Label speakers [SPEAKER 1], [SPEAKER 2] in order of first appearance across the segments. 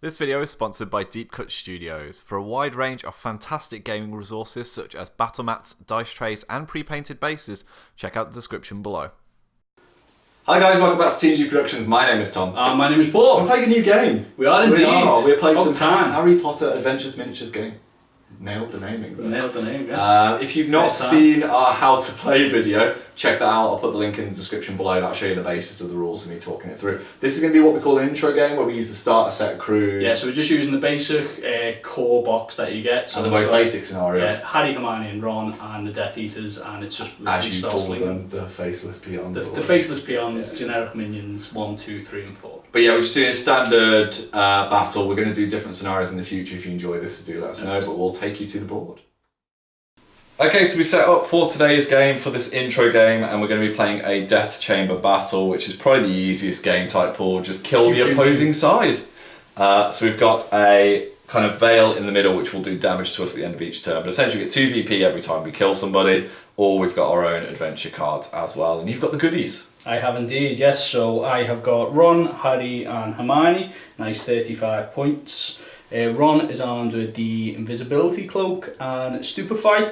[SPEAKER 1] This video is sponsored by Deep Cut Studios. For a wide range of fantastic gaming resources such as battle mats, dice trays and pre-painted bases, check out the description below.
[SPEAKER 2] Hi guys, welcome back to TNG Productions. My name is Tom.
[SPEAKER 3] My name is Paul.
[SPEAKER 2] We're playing a new game.
[SPEAKER 3] We are indeed.
[SPEAKER 2] We're playing some
[SPEAKER 3] time.
[SPEAKER 2] Harry Potter Adventures Miniatures game. Nailed the naming.
[SPEAKER 3] Nailed the name, yes.
[SPEAKER 2] If you've not seen our how to play video, check that out. I'll put the link in the description below. That'll show you the basis of the rules and me talking it through. This is going to be what we call an intro game, where we use the starter set crews.
[SPEAKER 3] Yeah, so we're just using the basic core box that you get. So
[SPEAKER 2] and the most basic scenario.
[SPEAKER 3] Yeah, Harry, Hermione and Ron and the Death Eaters, and it's just
[SPEAKER 2] as you call them, the faceless peons.
[SPEAKER 3] The faceless peons, generic minions, 1, 2, 3 and 4.
[SPEAKER 2] But yeah, we're just doing a standard battle. We're going to do different scenarios in the future. If you enjoy this, do let us know, but we'll take you to the board. Okay, so we've set up for today's game, for this intro game, and we're going to be playing a Death Chamber battle, which is probably the easiest game type, Paul. Just kill the opposing side. So we've got a kind of veil in the middle, which will do damage to us at the end of each turn. But essentially we get 2 VP every time we kill somebody, or we've got our own adventure cards as well. And you've got the goodies.
[SPEAKER 3] I have indeed, yes. So I have got Ron, Harry and Hermione. Nice 35 points. Ron is armed with the invisibility cloak and stupefy.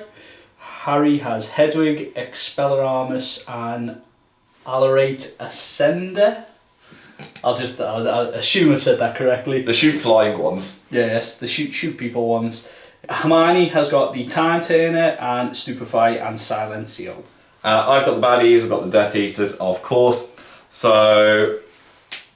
[SPEAKER 3] Harry has Hedwig, Expelliarmus and Alarate Ascender. I'll assume I've said that correctly.
[SPEAKER 2] The shoot flying ones.
[SPEAKER 3] Yes, the shoot people ones. Hermione has got the Time Turner and Stupefy and Silencio.
[SPEAKER 2] I've got the baddies, I've got the Death Eaters, of course. So,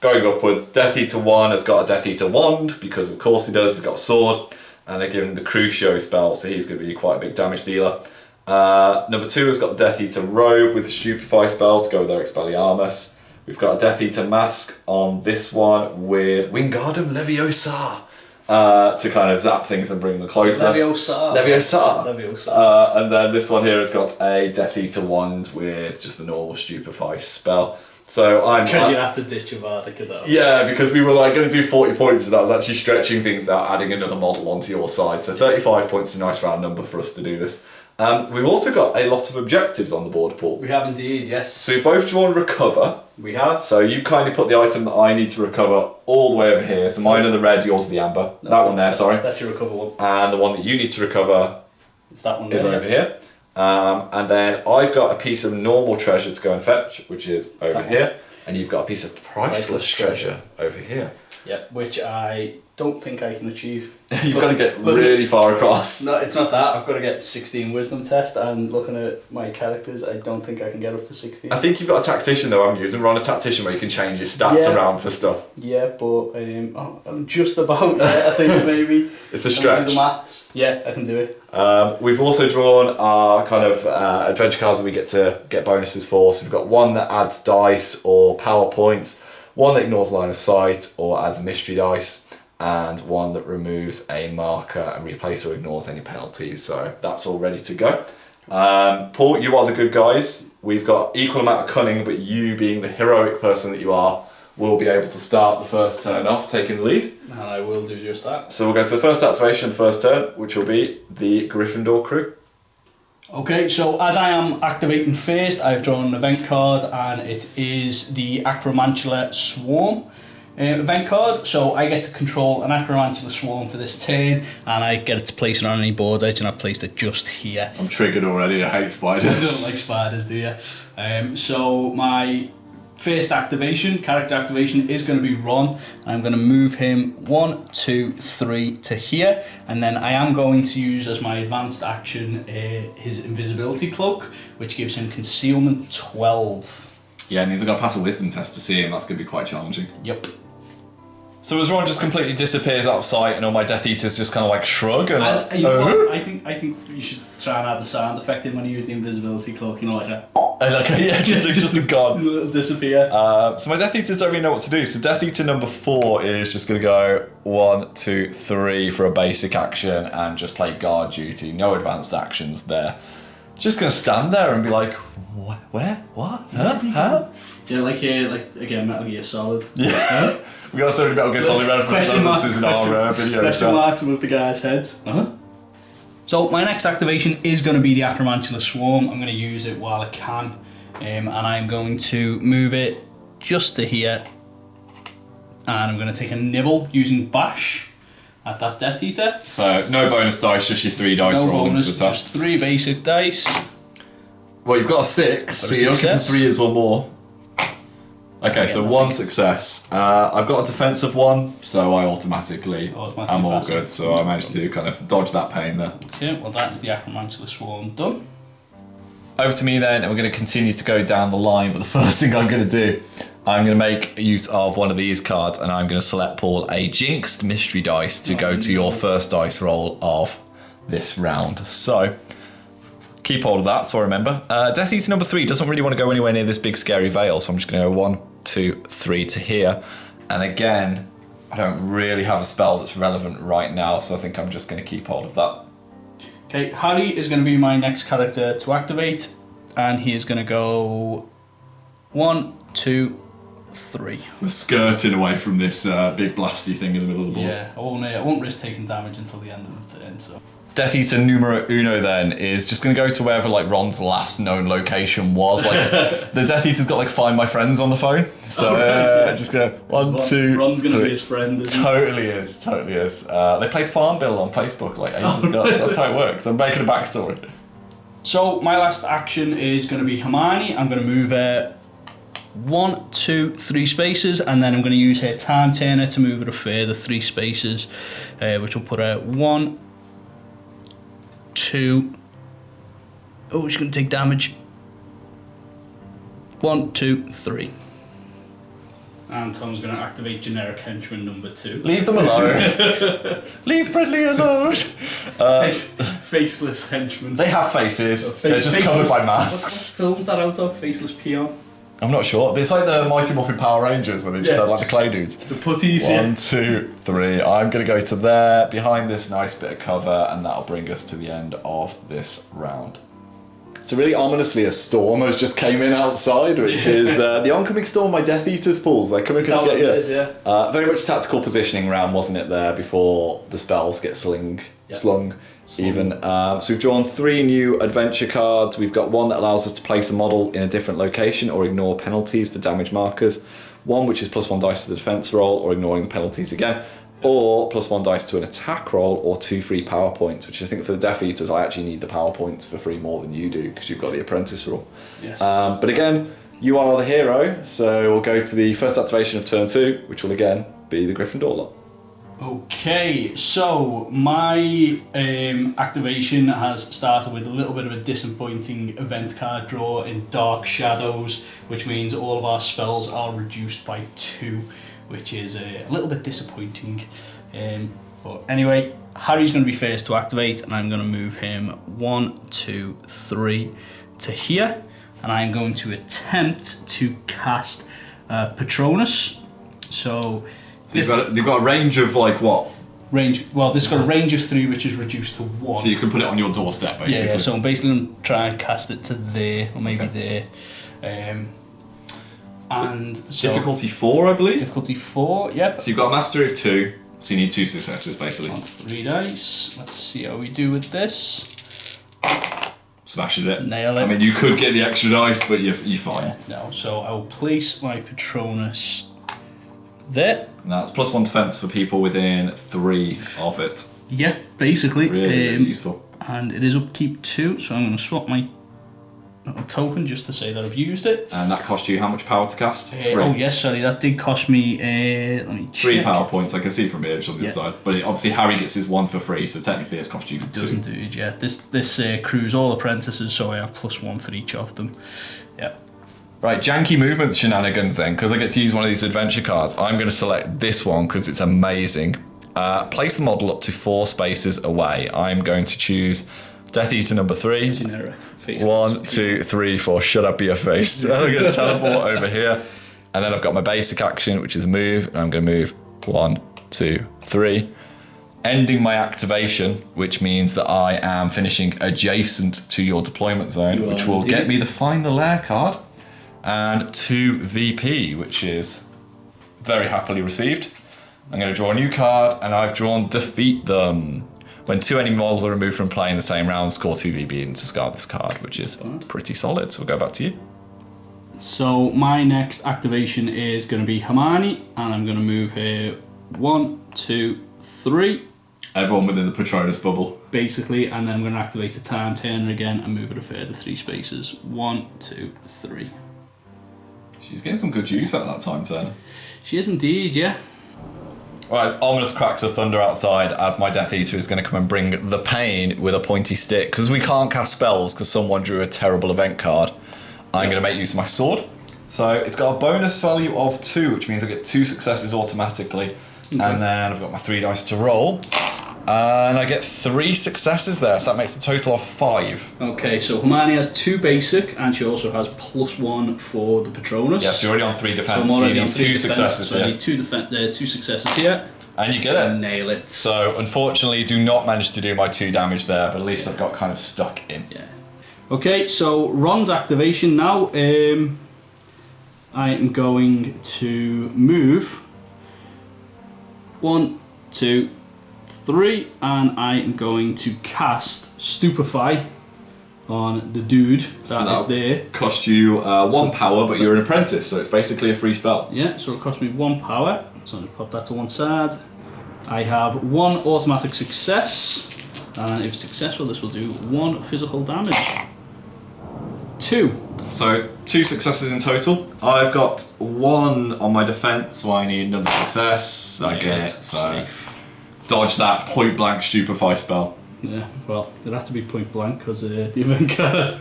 [SPEAKER 2] going upwards, Death Eater 1 has got a Death Eater wand, because of course he does, he's got a sword. And they're giving him the Crucio spell, so he's going to be quite a big damage dealer. Number 2 has got the Death Eater robe with the Stupefy spell to go with their Expelliarmus. We've got a Death Eater mask on this one with Wingardium Leviosa to kind of zap things and bring them closer.
[SPEAKER 3] Leviosa.
[SPEAKER 2] And then this one here has got a Death Eater wand with just the normal Stupefy spell. So I'm...
[SPEAKER 3] Because you have to ditch your Vardika though.
[SPEAKER 2] Yeah, because we were like going to do 40 points and that was actually stretching things without adding another model onto your side. So 35 points is a nice round number for us to do this. We've also got a lot of objectives on the board, Paul.
[SPEAKER 3] We have indeed, yes.
[SPEAKER 2] So we've both drawn recover.
[SPEAKER 3] We have.
[SPEAKER 2] So you've kindly put the item that I need to recover all the way over here. So mine are the red, yours are the amber.
[SPEAKER 3] No,
[SPEAKER 2] that one there, sorry.
[SPEAKER 3] That's your recover one.
[SPEAKER 2] And the one that you need to recover
[SPEAKER 3] is that one there.
[SPEAKER 2] Is over here. And then I've got a piece of normal treasure to go and fetch, which is over here. And you've got a piece of priceless treasure over here.
[SPEAKER 3] Yep, which I don't think I can achieve.
[SPEAKER 2] You've got to get really far across.
[SPEAKER 3] No, it's not that. I've got to get 16 wisdom test, and looking at my characters, I don't think I can get up to 16.
[SPEAKER 2] I think you've got a tactician though, I'm using. We're on a tactician where you can change your stats around for stuff.
[SPEAKER 3] Yeah, but I'm just about there, I think, maybe.
[SPEAKER 2] It's a stretch.
[SPEAKER 3] Do the maths. Yeah, I can do it.
[SPEAKER 2] We've also drawn our kind of adventure cards that we get to get bonuses for. So we've got one that adds dice or power points, one that ignores line of sight or adds mystery dice, and one that removes a marker and replaces or ignores any penalties. So that's all ready to go. Paul, you are the good guys. We've got equal amount of cunning, but you, being the heroic person that you are, will be able to start the first turn off, taking the lead.
[SPEAKER 3] And I will do just that.
[SPEAKER 2] So we'll go to the first activation, first turn, which will be the Gryffindor crew.
[SPEAKER 3] Okay, so as I am activating first, I've drawn an event card, and it is the Acromantula Swarm event card. So I get to control an Acromantula Swarm for this turn, and I get it to place it on any board edge, and I've placed it just here.
[SPEAKER 2] I'm triggered already, I hate spiders.
[SPEAKER 3] You don't like spiders, do you? So my first activation, character activation, is going to be Ron. I'm going to move him 1, 2, 3 to here, and then I am going to use as my advanced action his invisibility cloak, which gives him concealment 12.
[SPEAKER 2] Yeah, and he's got to pass a wisdom test to see him. That's going to be quite challenging.
[SPEAKER 3] Yep.
[SPEAKER 2] So as Ron just completely disappears out of sight, and all my Death Eaters just kind of like shrug and
[SPEAKER 3] you know what? I think you should try and add the sound effect in when you use the invisibility cloak. You know, like a
[SPEAKER 2] just a god.
[SPEAKER 3] Little disappear.
[SPEAKER 2] So my Death Eaters don't really know what to do. So Death Eater number 4 is just going to go 1, 2, 3 for a basic action and just play guard duty. No advanced actions there. Just going to stand there and be like, what? Where? What? Huh? How?
[SPEAKER 3] Yeah, like again, Metal Gear Solid.
[SPEAKER 2] Yeah. Huh? We got so many Metal Gear Solid references in our video.
[SPEAKER 3] Question marks above the guys' heads. So my next activation is going to be the Acromantula Swarm. I'm going to use it while I can, and I'm going to move it just to here, And I'm going to take a nibble using bash at that Death Eater.
[SPEAKER 2] So no bonus dice, just your 3 dice
[SPEAKER 3] No
[SPEAKER 2] rolling
[SPEAKER 3] bonus,
[SPEAKER 2] to attack.
[SPEAKER 3] just 3 basic dice.
[SPEAKER 2] Well, you've got a 6, so you're looking for 3s or more. Okay, so 1 success. I've got a defensive 1, so I automatically am all good. So I managed to kind of dodge that pain there.
[SPEAKER 3] Okay, well that is the Acromantula Swarm done.
[SPEAKER 2] Over to me then, and we're going to continue to go down the line, but the first thing I'm going to do, I'm going to make use of one of these cards, and I'm going to select, Paul, a Jinxed Mystery Dice to go to your first dice roll of this round. So, keep hold of that, so I remember. Death Eater number 3 doesn't really want to go anywhere near this big scary veil, so I'm just going to go 1, 2, 3 to here. And again, I don't really have a spell that's relevant right now, so I think I'm just going to keep hold of that.
[SPEAKER 3] Okay, Harry is going to be my next character to activate, and he is going to go 1, 2, 3.
[SPEAKER 2] We're skirting away from this big blasty thing in the middle of the board.
[SPEAKER 3] Yeah, I won't risk taking damage until the end of the turn, so...
[SPEAKER 2] Death Eater numero uno then is just going to go to wherever like Ron's last known location was. Like the Death Eater's got like Find My Friends on the phone, so just go 1, 2.
[SPEAKER 3] Ron's going to be his friend. Isn't
[SPEAKER 2] Totally is. They played Farmville on Facebook like ages ago. Right. That's how it works. I'm making a backstory.
[SPEAKER 3] So my last action is going to be Hermione. I'm going to move her 1, 2, 3 spaces, and then I'm going to use her Time Turner to move her a further 3 spaces, which will put her 1, 2. Oh, she's going to take damage. 1, 2, 3. And Tom's going to activate generic henchman number 2.
[SPEAKER 2] Leave them alone. Leave Bradley alone.
[SPEAKER 3] Faceless henchman.
[SPEAKER 2] They have faces. They're just covered by masks.
[SPEAKER 3] What film's that out of? Faceless peon?
[SPEAKER 2] I'm not sure. But it's like the Mighty Morphin Power Rangers where they just had like the clay dudes.
[SPEAKER 3] The putties.
[SPEAKER 2] 1, 2, 3. I'm going to go to there, behind this nice bit of cover, and that'll bring us to the end of this round. So really ominously, a storm has just came in outside, which is the oncoming storm by Death Eaters, Paul. They're coming to get you.
[SPEAKER 3] Is, yeah.
[SPEAKER 2] Very much tactical positioning round, wasn't it, there, before the spells get slung. Even. So we've drawn 3 new adventure cards. We've got one that allows us to place a model in a different location or ignore penalties for damage markers. One which is +1 dice to the defense roll or ignoring the penalties again. Or +1 dice to an attack roll or 2 free power points, which I think for the Death Eaters I actually need the power points for free more than you do because you've got the apprentice rule.
[SPEAKER 3] Yes.
[SPEAKER 2] But again, you are the hero, so we'll go to the first activation of turn 2, which will again be the Gryffindor lot.
[SPEAKER 3] Okay, so my activation has started with a little bit of a disappointing event card draw in Dark Shadows, which means all of our spells are reduced by 2, which is a little bit disappointing. But anyway, Harry's going to be first to activate, and I'm going to move him 1, 2, 3 to here, and I'm going to attempt to cast Patronus. So
[SPEAKER 2] you've got a range of like what?
[SPEAKER 3] Well, this has got a range of 3, which is reduced to 1.
[SPEAKER 2] So you can put it on your doorstep, basically.
[SPEAKER 3] Yeah, so I'm basically going to try and cast it to there, or maybe there. And so
[SPEAKER 2] difficulty 4, I believe?
[SPEAKER 3] Difficulty 4, yep.
[SPEAKER 2] So you've got a mastery of 2, so you need 2 successes, basically.
[SPEAKER 3] On 3 dice. Let's see how we do with this.
[SPEAKER 2] Smashes it.
[SPEAKER 3] Nail it.
[SPEAKER 2] I mean, you could get the extra dice, but you're fine.
[SPEAKER 3] Yeah, no, so I will place my Patronus there.
[SPEAKER 2] And that's +1 defense for people within 3 of it.
[SPEAKER 3] Yeah, basically.
[SPEAKER 2] Really useful.
[SPEAKER 3] And it is upkeep 2, so I'm going to swap my little token just to say that I've used it.
[SPEAKER 2] And that cost you how much power to cast? 3.
[SPEAKER 3] Oh yes, sorry, that did cost me, let me check.
[SPEAKER 2] 3 power points, I can see from here on the side. But obviously Harry gets his 1 for free, so technically it's cost you 2.
[SPEAKER 3] It doesn't do it, yeah. This crew's all apprentices, so I have +1 for each of them. Yeah.
[SPEAKER 2] Right, janky movements shenanigans then, because I get to use one of these adventure cards. I'm going to select this one because it's amazing. Place the model up to 4 spaces away. I'm going to choose Death Eater number 3.
[SPEAKER 3] Generic.
[SPEAKER 2] 1, 2, 3, 4. Shut up, your face. I'm going to teleport over here. And then I've got my basic action, which is a move. And I'm going to move 1, 2, 3. Ending my activation, which means that I am finishing adjacent to your deployment zone, which will get me the Find the Lair card. And 2 VP, which is very happily received. I'm going to draw a new card, and I've drawn Defeat Them. When 2 enemy models are removed from play in the same round, score 2 VP and discard this card, which is pretty solid. So we'll go back to you.
[SPEAKER 3] So my next activation is going to be Hermione, and I'm going to move her 1, 2, 3.
[SPEAKER 2] Everyone within the Patronus bubble.
[SPEAKER 3] Basically, and then I'm going to activate the time turner again and move it a further 3 spaces. 1, 2, 3.
[SPEAKER 2] She's getting some good use out of that time turner.
[SPEAKER 3] She is indeed, yeah.
[SPEAKER 2] Right, it's ominous cracks of thunder outside as my Death Eater is going to come and bring the pain with a pointy stick. Because we can't cast spells because someone drew a terrible event card. I'm going to make use of my sword. So it's got a bonus value of 2, which means I get 2 successes automatically. Okay. And then I've got my 3 dice to roll. And I get 3 successes there, so that makes a total of 5.
[SPEAKER 3] Okay, so Hermione has 2 basic, and she also has +1 for the Patronus.
[SPEAKER 2] Yeah, so you're already on 3 defense.
[SPEAKER 3] So I'm already on
[SPEAKER 2] 2 successes
[SPEAKER 3] so
[SPEAKER 2] here.
[SPEAKER 3] I need 2 successes here.
[SPEAKER 2] And you get it.
[SPEAKER 3] Nail it.
[SPEAKER 2] So unfortunately, do not manage to do my 2 damage there, but at least I've got kind of stuck in.
[SPEAKER 3] Yeah. Okay, so Ron's activation now. I am going to move 1, 2, 3, and I am going to cast Stupefy on the dude that is there.
[SPEAKER 2] Cost you 1 power, but you're an apprentice, so it's basically a free spell.
[SPEAKER 3] Yeah, so it'll cost me 1 power. So I'm going to pop that to one side. I have 1 automatic success, and if successful, this will do 1 physical damage. 2.
[SPEAKER 2] So 2 successes in total. I've got 1 on my defense, so I need another success. I get it. So dodge that point blank stupefy spell.
[SPEAKER 3] Yeah, well, it'd have to be point blank because the event card.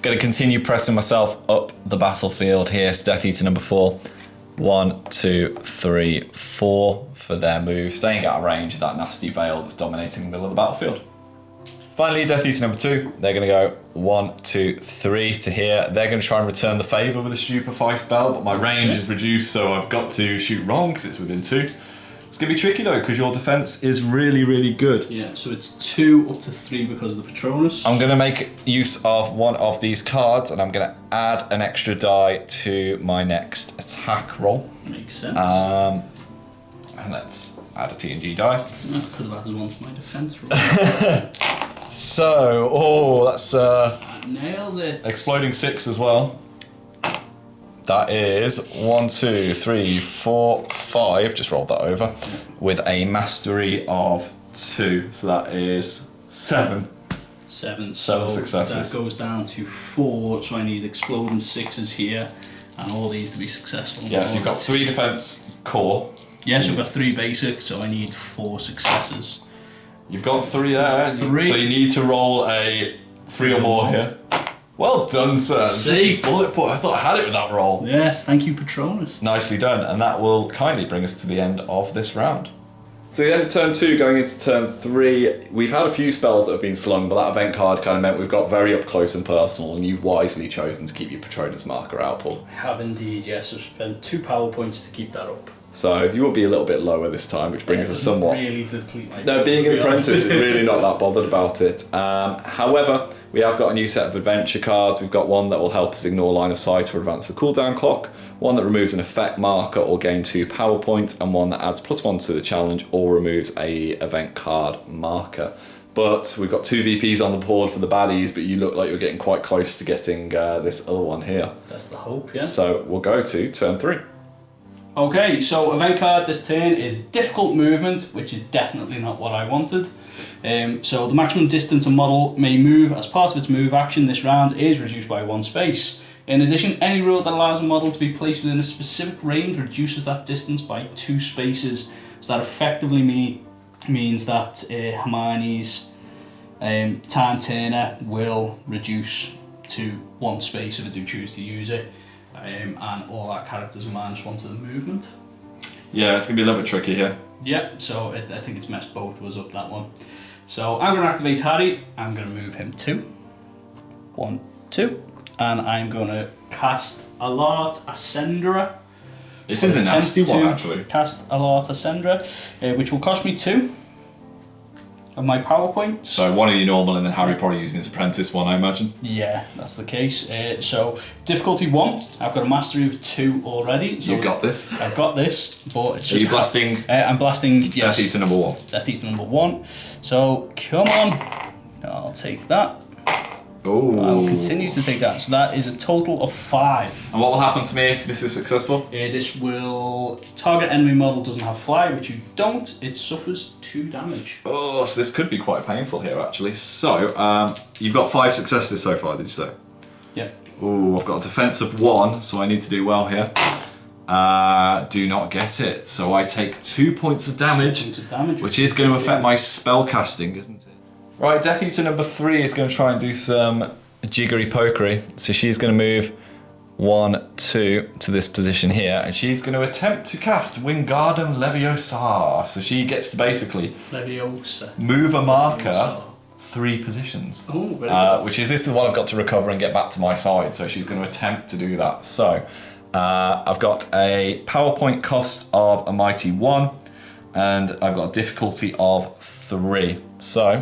[SPEAKER 2] Gonna continue pressing myself up the battlefield here. Death Eater number 4. 1, 2, 3, 4 for their move, staying out of range of that nasty veil that's dominating the middle of the battlefield. Finally, Death Eater number 2, they're going to go 1, 2, 3 to here. They're going to try and return the favour with a Stupefy spell, but my range is reduced, so I've got to shoot wrong because it's within 2. It's going to be tricky though, because your defence is really, really good.
[SPEAKER 3] Yeah, so it's 2 up to 3 because of the Patronus.
[SPEAKER 2] I'm going to make use of one of these cards, and I'm going to add an extra die to my next attack roll.
[SPEAKER 3] Makes sense.
[SPEAKER 2] And let's add a TNG die.
[SPEAKER 3] I could have added one to my defence roll.
[SPEAKER 2] So, that's
[SPEAKER 3] That nails it.
[SPEAKER 2] exploding 6 as well. That is 1, 2, 3, 4, 5. Just rolled that over with a mastery of 2. So that is 7.
[SPEAKER 3] 7.
[SPEAKER 2] 7
[SPEAKER 3] So
[SPEAKER 2] successes.
[SPEAKER 3] that goes down to 4. So I need exploding 6s here, and all these to be successful.
[SPEAKER 2] Yeah, so you've got 3 defense core.
[SPEAKER 3] Yes, I've got 3 basic, so I need 4 successes.
[SPEAKER 2] You've got 3 there.
[SPEAKER 3] 3.
[SPEAKER 2] So you need to roll a 3 or more here. Well done, sir.
[SPEAKER 3] Safe.
[SPEAKER 2] Bullet point. I thought I had it with that roll.
[SPEAKER 3] Yes, thank you, Patronus.
[SPEAKER 2] Nicely done, and that will kindly bring us to the end of this round. So the end of turn 2, going into turn 3, we've had a few spells that have been slung, but that event card kind of meant we've got very up close and personal, and you've wisely chosen to keep your Patronus marker out, Paul.
[SPEAKER 3] I have indeed, yes. I've spent 2 power points to keep that up.
[SPEAKER 2] So you will be a little bit lower this time, which brings us somewhat...
[SPEAKER 3] Really deplete my
[SPEAKER 2] No, being an apprentice, really not that bothered about it. However, we have got a new set of adventure cards. We've got one that will help us ignore line of sight or advance the cooldown clock, one that removes an effect marker or gain 2 power points, and one that adds +1 to the challenge or removes a event card marker. But we've got 2 VPs on the board for the baddies, but you look like you're getting quite close to getting this other one here.
[SPEAKER 3] That's the hope, yeah.
[SPEAKER 2] So we'll go to turn 3.
[SPEAKER 3] Okay, so event card this turn is difficult movement, which is definitely not what I wanted. So the maximum distance a model may move as part of its move action this round is reduced by 1 space. In addition, any rule that allows a model to be placed within a specific range reduces that distance by 2 spaces. So that effectively means that Hermione's time turner will reduce to 1 space if I do choose to use it. And all our characters are -1 to the movement.
[SPEAKER 2] Yeah, it's going to be a little bit tricky here.
[SPEAKER 3] Yep, so I think it's messed both of us up, that one. So I'm going to activate Harry. I'm going to move him 2. 1, 2. And I'm going to cast Alert Ascendra.
[SPEAKER 2] This is a nasty one, actually.
[SPEAKER 3] Cast Alert Ascendra, which will cost me 2 of my power points.
[SPEAKER 2] So 1 of you normal, and then Harry probably using his apprentice one, I imagine.
[SPEAKER 3] Yeah, that's the case. So difficulty 1. I've got a mastery of 2 already. So
[SPEAKER 2] You've got this.
[SPEAKER 3] I've got this, but it's
[SPEAKER 2] Are
[SPEAKER 3] just...
[SPEAKER 2] you blasting?
[SPEAKER 3] I'm blasting, yes.
[SPEAKER 2] Death Eater number 1.
[SPEAKER 3] Death Eater number 1. So, come on. I'll take that.
[SPEAKER 2] Oh.
[SPEAKER 3] I will continue to take that. So that is a total of 5.
[SPEAKER 2] And what will happen to me if this is successful?
[SPEAKER 3] This will target enemy model doesn't have fly, which you don't. It suffers 2 damage.
[SPEAKER 2] Oh, so this could be quite painful here, actually. So, you've got 5 successes so far, did you say?
[SPEAKER 3] Yep.
[SPEAKER 2] Oh, I've got a defense of 1, so I need to do well here. Do not get it. So I take 2 points of damage, which is going to affect my spell casting, isn't it? Right, Death Eater number 3 is going to try and do some jiggery pokery. So she's going to move 1, 2 to this position here, and she's going to attempt to cast Wingardium Leviosa. So she gets to basically move a marker 3 positions.
[SPEAKER 3] Oh, very good.
[SPEAKER 2] Which is this is the one I've got to recover and get back to my side. So she's going to attempt to do that. So I've got a power point cost of a mighty 1, and I've got a difficulty of 3. So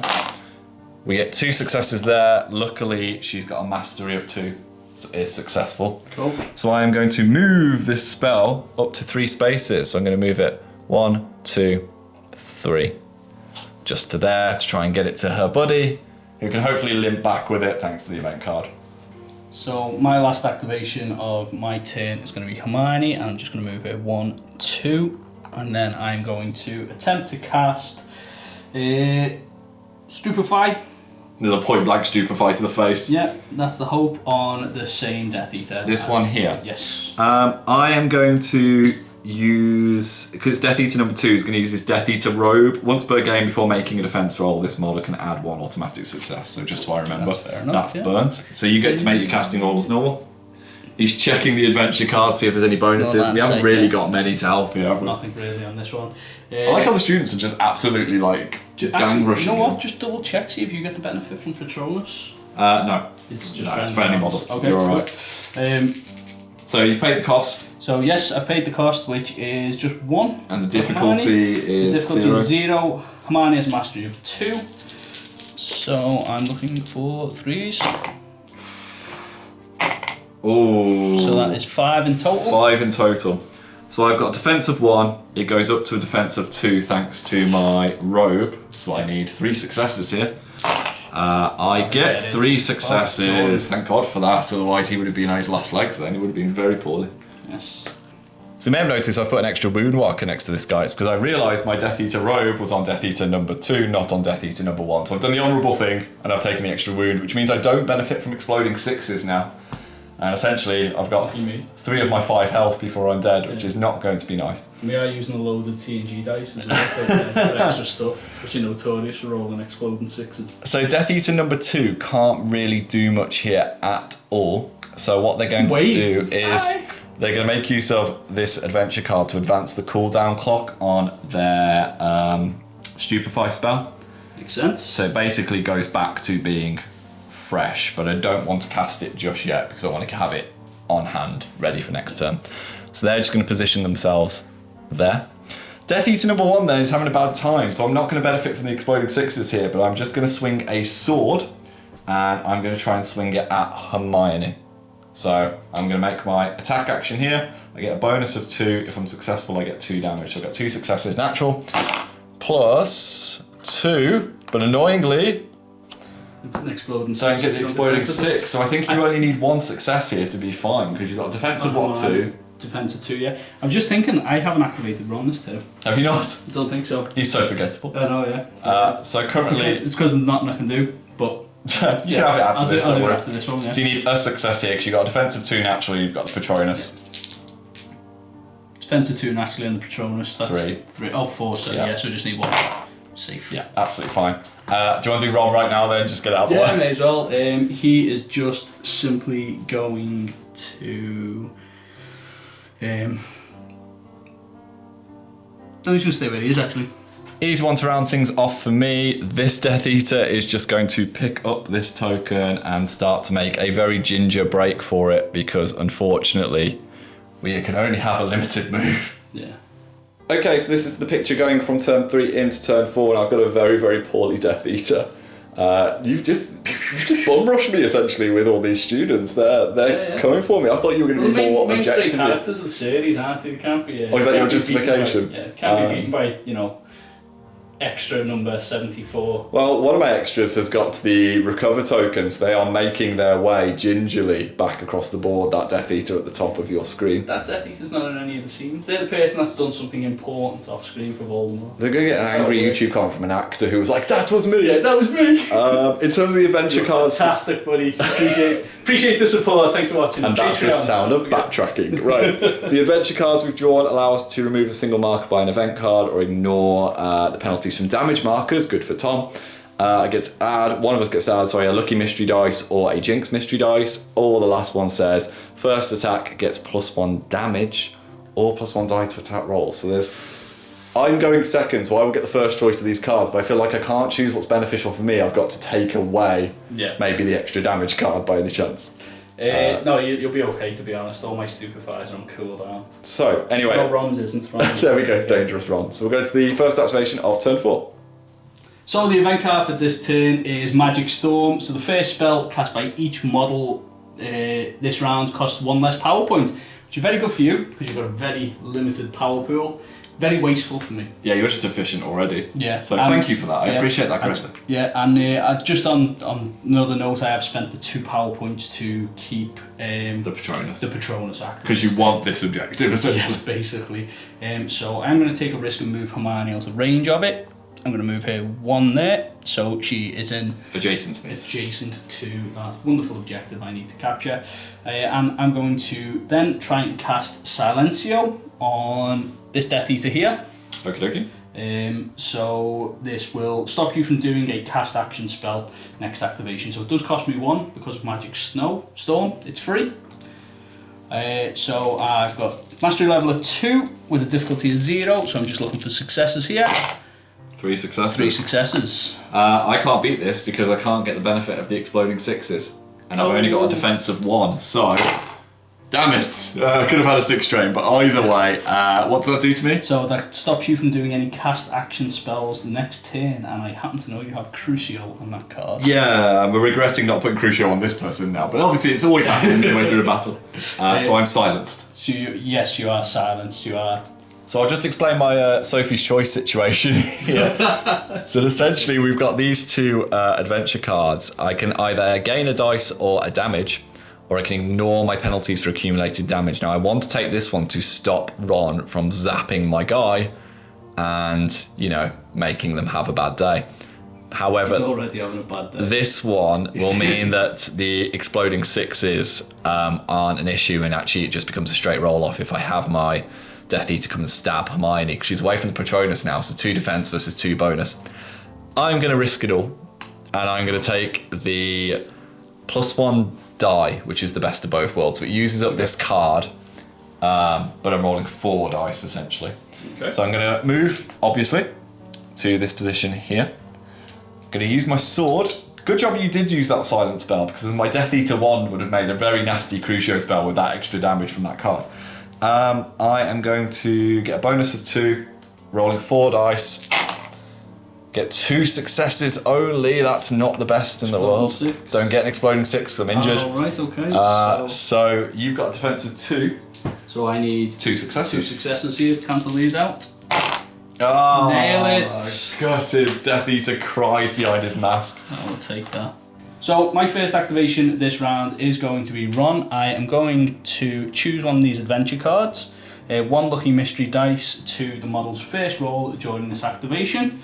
[SPEAKER 2] we get 2 successes there. Luckily, she's got a mastery of 2. So it's successful.
[SPEAKER 3] Cool.
[SPEAKER 2] So I am going to move this spell up to 3 spaces. So I'm going to move it 1, 2, 3. Just to there to try and get it to her buddy, who can hopefully limp back with it thanks to the event card.
[SPEAKER 3] So my last activation of my turn is going to be Hermione, and I'm just going to move it 1, 2, and then I'm going to attempt to cast Stupefy.
[SPEAKER 2] There's a point blank stupefy to the face.
[SPEAKER 3] Yeah, that's the hope on the same Death Eater.
[SPEAKER 2] This one here.
[SPEAKER 3] Yes.
[SPEAKER 2] I am going to use, because Death Eater number 2 is going to use his Death Eater robe. Once per game before making a defense roll, this model can add 1 automatic success. So just so I remember,
[SPEAKER 3] That's fair enough,
[SPEAKER 2] that's burnt. So you get to make your casting roll as normal. He's checking the adventure cards, see if there's any bonuses. We haven't really got many to help you, have we?
[SPEAKER 3] Nothing really on this one.
[SPEAKER 2] I like how the students are just absolutely like gang rushing.
[SPEAKER 3] You know what? Just double check, see if you get the benefit from Patronus.
[SPEAKER 2] No.
[SPEAKER 3] It's just
[SPEAKER 2] it's friendly models.
[SPEAKER 3] Okay,
[SPEAKER 2] You're alright. So you've paid the cost.
[SPEAKER 3] So yes, I've paid the cost, which is just 1.
[SPEAKER 2] And the difficulty is
[SPEAKER 3] the difficulty is 0. Hermione has a mastery of 2. So I'm looking for 3s.
[SPEAKER 2] Oh.
[SPEAKER 3] So that is 5 in total.
[SPEAKER 2] 5 in total. So I've got a defense of 1. It goes up to a defense of 2 thanks to my robe. So I need 3 successes here. I get 3 successes. Thank God for that. Otherwise he would have been on his last legs then. He would have been very poorly.
[SPEAKER 3] Yes.
[SPEAKER 2] So you may have noticed I've put an extra wound marker next to this guy. It's because I realised my Death Eater robe was on Death Eater number 2, not on Death Eater number 1. So I've done the honourable thing and I've taken the extra wound, which means I don't benefit from exploding 6s now. And essentially, I've got 3 of my 5 health before I'm dead, which is not going to be nice.
[SPEAKER 3] We are using a load of TNG dice as well for extra stuff, which are notorious for rolling exploding 6s.
[SPEAKER 2] So Death Eater number 2 can't really do much here at all. So what they're going to do is they're going to make use of this adventure card to advance the cooldown clock on their Stupefy spell.
[SPEAKER 3] Makes sense.
[SPEAKER 2] So it basically goes back to being fresh, but I don't want to cast it just yet because I want to have it on hand, ready for next turn. So they're just going to position themselves there. Death Eater number 1 then is having a bad time, so I'm not going to benefit from the exploding 6s here, but I'm just going to swing a sword, and I'm going to try and swing it at Hermione. So I'm going to make my attack action here. I get a bonus of 2. If I'm successful, I get 2 damage. So I've got 2 successes natural, plus 2, but annoyingly,
[SPEAKER 3] An exploding
[SPEAKER 2] don't get the exploding 6, so I think you only need 1 success here to be fine, because you've got a defense of what, 2?
[SPEAKER 3] Defense of 2, yeah. I'm just thinking, I haven't activated Ron this turn.
[SPEAKER 2] Have you not?
[SPEAKER 3] I don't think so.
[SPEAKER 2] He's so forgettable.
[SPEAKER 3] I know, yeah.
[SPEAKER 2] So currently...
[SPEAKER 3] It's because there's nothing I can do, but...
[SPEAKER 2] you can have it after this,
[SPEAKER 3] I'll do
[SPEAKER 2] don't
[SPEAKER 3] it
[SPEAKER 2] worry.
[SPEAKER 3] after this one, yeah.
[SPEAKER 2] So you need a success here, because you've got a defense of 2 naturally, you've got the Patronus.
[SPEAKER 3] Defense of 2 naturally and the Patronus, that's
[SPEAKER 2] 3.
[SPEAKER 3] 3. Oh, 4, so
[SPEAKER 2] Yeah.
[SPEAKER 3] so I just need 1. Safe.
[SPEAKER 2] Yeah, absolutely fine. Do you want to do Ron right now then? Just get it out of the
[SPEAKER 3] Yeah,
[SPEAKER 2] way.
[SPEAKER 3] may as well. He is just simply going to... No, he's going to stay where he is, actually.
[SPEAKER 2] Easy one to round things off for me. This Death Eater is just going to pick up this token and start to make a very ginger break for it, because unfortunately we can only have a limited move.
[SPEAKER 3] Yeah.
[SPEAKER 2] Okay, so this is the picture going from turn 3 into turn 4, and I've got a very, very poorly Death Eater. You've just bum rushed me essentially with all these students. They're coming for me. I thought you were going to be more objective.
[SPEAKER 3] Mainstream characters of the series, aren't they? They can't be.
[SPEAKER 2] Is that your justification?
[SPEAKER 3] Can't be beaten by extra number 74.
[SPEAKER 2] Well, one of my extras has got the recover tokens. They are making their way gingerly back across the board, that Death Eater at the top of your screen.
[SPEAKER 3] That Death Eater's not in any of the scenes. They're the person that's done something important off screen for Voldemort.
[SPEAKER 2] They're going to get an angry YouTube comment from an actor who was like, that was me! Yeah, that was me! In terms of the adventure cards...
[SPEAKER 3] Fantastic, buddy. Appreciate the support. Thanks for watching.
[SPEAKER 2] And that's the sound of backtracking. Right. The adventure cards we've drawn allow us to remove a single marker by an event card or ignore the penalties from damage markers. Good for Tom. One of us gets to add, a lucky mystery dice or a jinx mystery dice. Or the last one says, first attack gets +1 damage or +1 die to attack roll. So I'm going second, so I will get the first choice of these cards, but I feel like I can't choose what's beneficial for me. I've got to take away maybe the extra damage card by any chance.
[SPEAKER 3] No, you'll be okay, to be honest. All my stupefiers are on cooldown.
[SPEAKER 2] So, anyway.
[SPEAKER 3] No, Ron's isn't. Ron's
[SPEAKER 2] there we go, dangerous Ron. So we'll go to the first activation of turn 4.
[SPEAKER 3] So the event card for this turn is Magic Storm. So the first spell cast by each model this round costs 1 less power point, which is very good for you, because you've got a very limited power pool. Very wasteful for me.
[SPEAKER 2] Yeah, you're just efficient already.
[SPEAKER 3] Yeah.
[SPEAKER 2] So thank you for that. I appreciate that greatly.
[SPEAKER 3] And just on another note, I have spent the 2 power points to keep
[SPEAKER 2] the Patronus.
[SPEAKER 3] The Patronus active.
[SPEAKER 2] Because you want this objective, essentially.
[SPEAKER 3] Yes, basically. So I'm going to take a risk and move Hermione out of range of it. I'm going to move her 1 there, so she is in adjacent to that wonderful objective I need to capture. And I'm going to then try and cast Silencio on this Death Eater here.
[SPEAKER 2] Okie dokie.
[SPEAKER 3] So this will stop you from doing a cast action spell next activation. So it does cost me 1 because of Magic Storm. It's free. So I've got Mastery level of 2 with a difficulty of 0. So I'm just looking for successes here.
[SPEAKER 2] 3 successes.
[SPEAKER 3] 3 successes.
[SPEAKER 2] I can't beat this because I can't get the benefit of the exploding 6s. And I've only got a defense of 1, so... Damn it! I could have had a 6 train, but either way, what does that do to me?
[SPEAKER 3] So that stops you from doing any cast action spells the next turn, and I happen to know you have Crucio on that card.
[SPEAKER 2] Yeah, I'm regretting not putting Crucio on this person now, but obviously it's always happening midway through a battle. So I'm silenced.
[SPEAKER 3] So yes, you are silenced, you are...
[SPEAKER 1] So I'll just explain my Sophie's Choice situation here. So essentially we've got these 2 adventure cards. I can either gain a dice or a damage, or I can ignore my penalties for accumulated damage. Now I want to take this one to stop Ron from zapping my guy and, making them have a bad day. However,
[SPEAKER 3] he's already having a bad day.
[SPEAKER 1] This one will mean that the exploding 6s aren't an issue, and actually it just becomes a straight roll off if I have my Death Eater come and stab Hermione, because she's away from the Patronus now, so 2 defense versus 2 bonus. I'm going to risk it all, and I'm going to take the +1 die, which is the best of both worlds. So it uses up this card, but I'm rolling 4 dice essentially.
[SPEAKER 2] Okay.
[SPEAKER 1] So I'm going to move, obviously, to this position here. I'm going to use my sword. Good job you did use that silent spell, because my Death Eater 1 would have made a very nasty Crucio spell with that extra damage from that card. I am going to get a bonus of 2, rolling 4 dice. Get 2 successes only. That's not the best in the world.
[SPEAKER 3] 6.
[SPEAKER 1] Don't get an exploding 6 because I'm injured.
[SPEAKER 3] Right, okay.
[SPEAKER 1] So you've got a defense of 2.
[SPEAKER 3] So I need
[SPEAKER 2] 2 successes.
[SPEAKER 3] 2 successes here to cancel these out.
[SPEAKER 1] Oh,
[SPEAKER 3] Nail it.
[SPEAKER 1] Gutted. Death Eater cries behind his mask.
[SPEAKER 3] I'll take that. So my first activation this round is going to be Ron. I am going to choose one of these adventure cards. 1 lucky mystery dice to the model's first roll during this activation.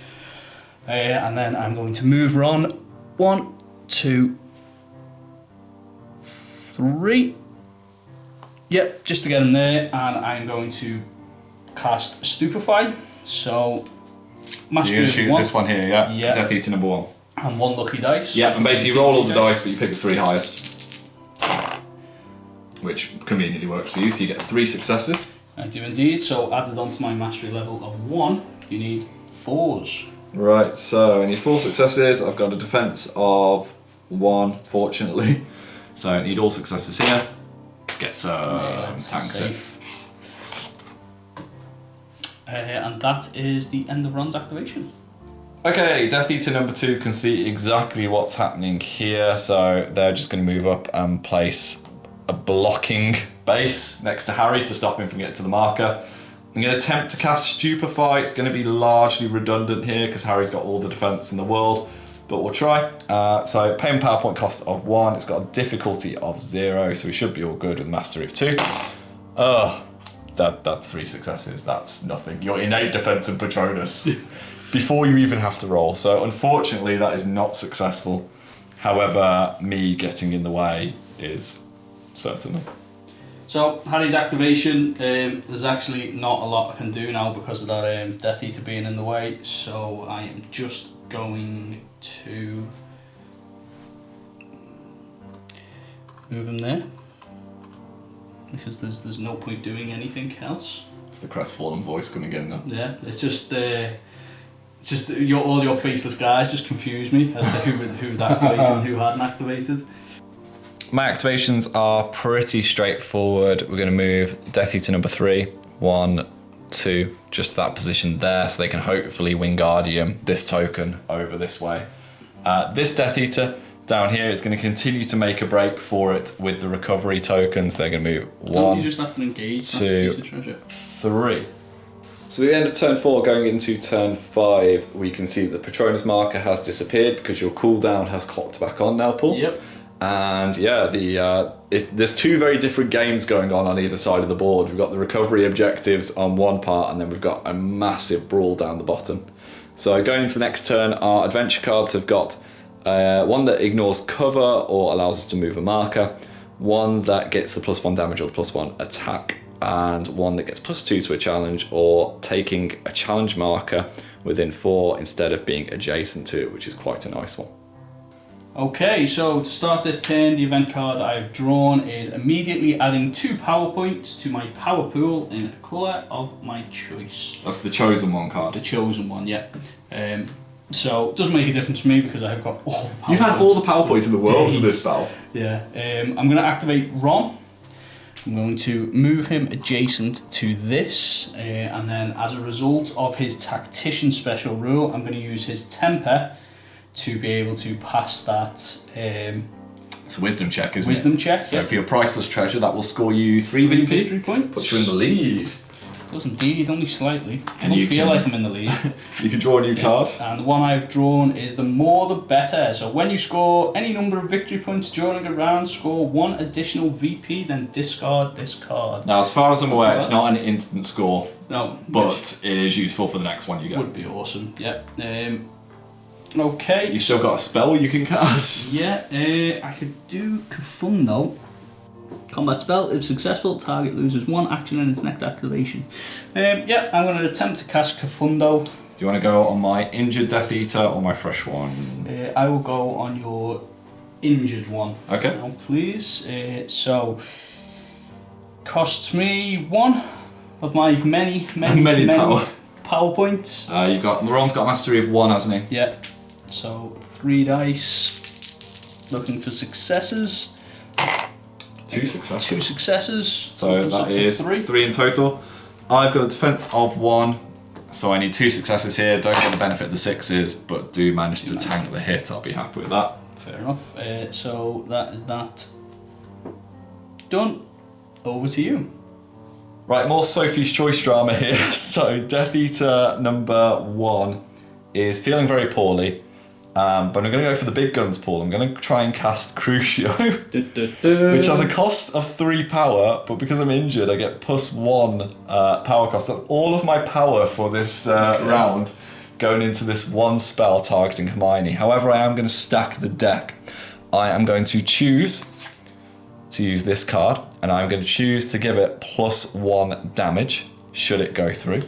[SPEAKER 3] And then I'm going to move Ron 1, 2, 3. Yep, just to get him there. And I'm going to cast Stupefy. So
[SPEAKER 2] you're going to shoot this one here, yeah?
[SPEAKER 3] Yeah.
[SPEAKER 2] Death Eater number 1.
[SPEAKER 3] And 1 lucky dice.
[SPEAKER 2] Yeah, and basically you roll all the dice, but you pick the 3 highest. Which conveniently works for you, so you get 3 successes.
[SPEAKER 3] I do indeed. So added onto my mastery level of 1, you need 4s.
[SPEAKER 2] Right, so I need 4 successes. I've got a defense of 1, fortunately. So I need all successes here. Get some tanks in.
[SPEAKER 3] And that is the end of Ron's activation.
[SPEAKER 1] Okay, Death Eater number 2 can see exactly what's happening here, so they're just going to move up and place a blocking base next to Harry to stop him from getting to the marker.
[SPEAKER 2] I'm going to attempt to cast Stupefy. It's going to be largely redundant here because Harry's got all the defense in the world, but we'll try. So paying power point cost of 1. It's got a difficulty of 0, so we should be all good with mastery of 2. That's 3 successes. That's nothing. Your innate defense and Patronus before you even have to roll. So unfortunately, that is not successful. However, me getting in the way is certainly.
[SPEAKER 3] So Harry's activation, there's actually not a lot I can do now because of that Death Eater being in the way. So I am just going to move him there because there's no point doing anything else.
[SPEAKER 2] It's the crestfallen voice coming in now.
[SPEAKER 3] Yeah, it's just all your faceless guys just confuse me as to who'd activated and who hadn't activated.
[SPEAKER 1] My activations are pretty straightforward. We're going to move Death Eater number 3, 1, 2, just that position there, so they can hopefully Wingardium this token over this way. This Death Eater down here is going to continue to make a break for it with the recovery tokens. They're going to move 1,
[SPEAKER 3] Don't you just have to engage
[SPEAKER 1] 2,
[SPEAKER 3] that piece of treasure?
[SPEAKER 1] 3. So at the end of turn 4, going into turn 5, we can see that the Patronus marker has disappeared because your cooldown has clocked back on now, Paul.
[SPEAKER 3] Yep.
[SPEAKER 1] And yeah, there's 2 very different games going on either side of the board. We've got the recovery objectives on one part, and then we've got a massive brawl down the bottom. So going into the next turn, our adventure cards have got one that ignores cover or allows us to move a marker, one that gets the +1 damage or the +1 attack, and one that gets +2 to a challenge or taking a challenge marker within 4 instead of being adjacent to it, which is quite a nice one.
[SPEAKER 3] Okay, so to start this turn, the event card I've drawn is immediately adding 2 power points to my power pool in a colour of my choice.
[SPEAKER 2] That's the chosen one card.
[SPEAKER 3] The chosen one, yeah. So it doesn't make a difference to me because I've got all the power
[SPEAKER 2] You've had
[SPEAKER 3] points.
[SPEAKER 2] all the power points in the world for this spell.
[SPEAKER 3] Yeah. I'm going to activate Ron. I'm going to move him adjacent to this, and then as a result of his Tactician special rule, I'm going to use his Temper to be able to pass that
[SPEAKER 2] It's a wisdom check, isn't
[SPEAKER 3] wisdom
[SPEAKER 2] it?
[SPEAKER 3] check.
[SPEAKER 2] So for your priceless treasure, that will score you 3 VP.
[SPEAKER 3] victory points.
[SPEAKER 2] Puts you in the lead.
[SPEAKER 3] Does indeed, only slightly. I
[SPEAKER 2] And
[SPEAKER 3] don't
[SPEAKER 2] you
[SPEAKER 3] feel
[SPEAKER 2] can-
[SPEAKER 3] like I'm in the lead.
[SPEAKER 2] You can draw a new card.
[SPEAKER 3] And the one I've drawn is the more the better. So when you score any number of victory points during a round, score 1 additional VP, then discard this card.
[SPEAKER 2] Now, as far as I'm aware, it's not an instant score,
[SPEAKER 3] No,
[SPEAKER 2] but it is useful for the next one you
[SPEAKER 3] which
[SPEAKER 2] get.
[SPEAKER 3] would be awesome. Yep. Okay.
[SPEAKER 2] You've still got a spell you can cast.
[SPEAKER 3] Yeah, I could do Gryffindor. Combat spell. If successful, target loses 1 action in its next activation. Yeah, I'm going to attempt to cast Gryffindor.
[SPEAKER 2] Do you want to go on my injured Death Eater or my fresh one?
[SPEAKER 3] I will go on your injured one.
[SPEAKER 2] Okay.
[SPEAKER 3] Now, please. So, costs me 1 of my many
[SPEAKER 2] Many
[SPEAKER 3] power points.
[SPEAKER 2] You've got Laurent's got a mastery of 1, hasn't he?
[SPEAKER 3] Yeah. So 3 dice. Looking for successes.
[SPEAKER 2] 2 successes.
[SPEAKER 3] 2 successes.
[SPEAKER 2] So
[SPEAKER 3] Comes up
[SPEAKER 2] that
[SPEAKER 3] to
[SPEAKER 2] is 3 in total. I've got a defense of 1, so I need 2 successes here. Don't get the benefit of the 6s, but do manage to tank the hit. I'll be happy with that.
[SPEAKER 3] Fair enough. So that is that. Done. Over to you.
[SPEAKER 1] Right, more Sophie's Choice drama here. So Death Eater number 1 is feeling very poorly, but I'm going to go for the big guns, Paul. I'm going to try and cast Crucio, which has a cost of 3 power, but because I'm injured, I get +1 power cost. That's all of my power for this round going into this one spell targeting Hermione. However, I am going to stack the deck. I am going to choose to use this card, and I'm going to choose to give it +1 damage should it go through.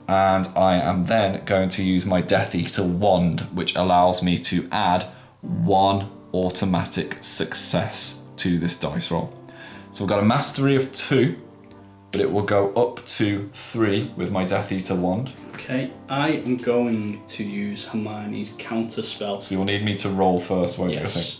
[SPEAKER 1] And I am then going to use my Death Eater wand, which allows me to add 1 automatic success to this dice roll. So I've got a mastery of 2, but it will go up to 3 with my Death Eater wand.
[SPEAKER 3] Okay, I am going to use Hermione's counter spell.
[SPEAKER 1] So you'll need me to roll first, won't you, I
[SPEAKER 3] Yes.
[SPEAKER 1] think?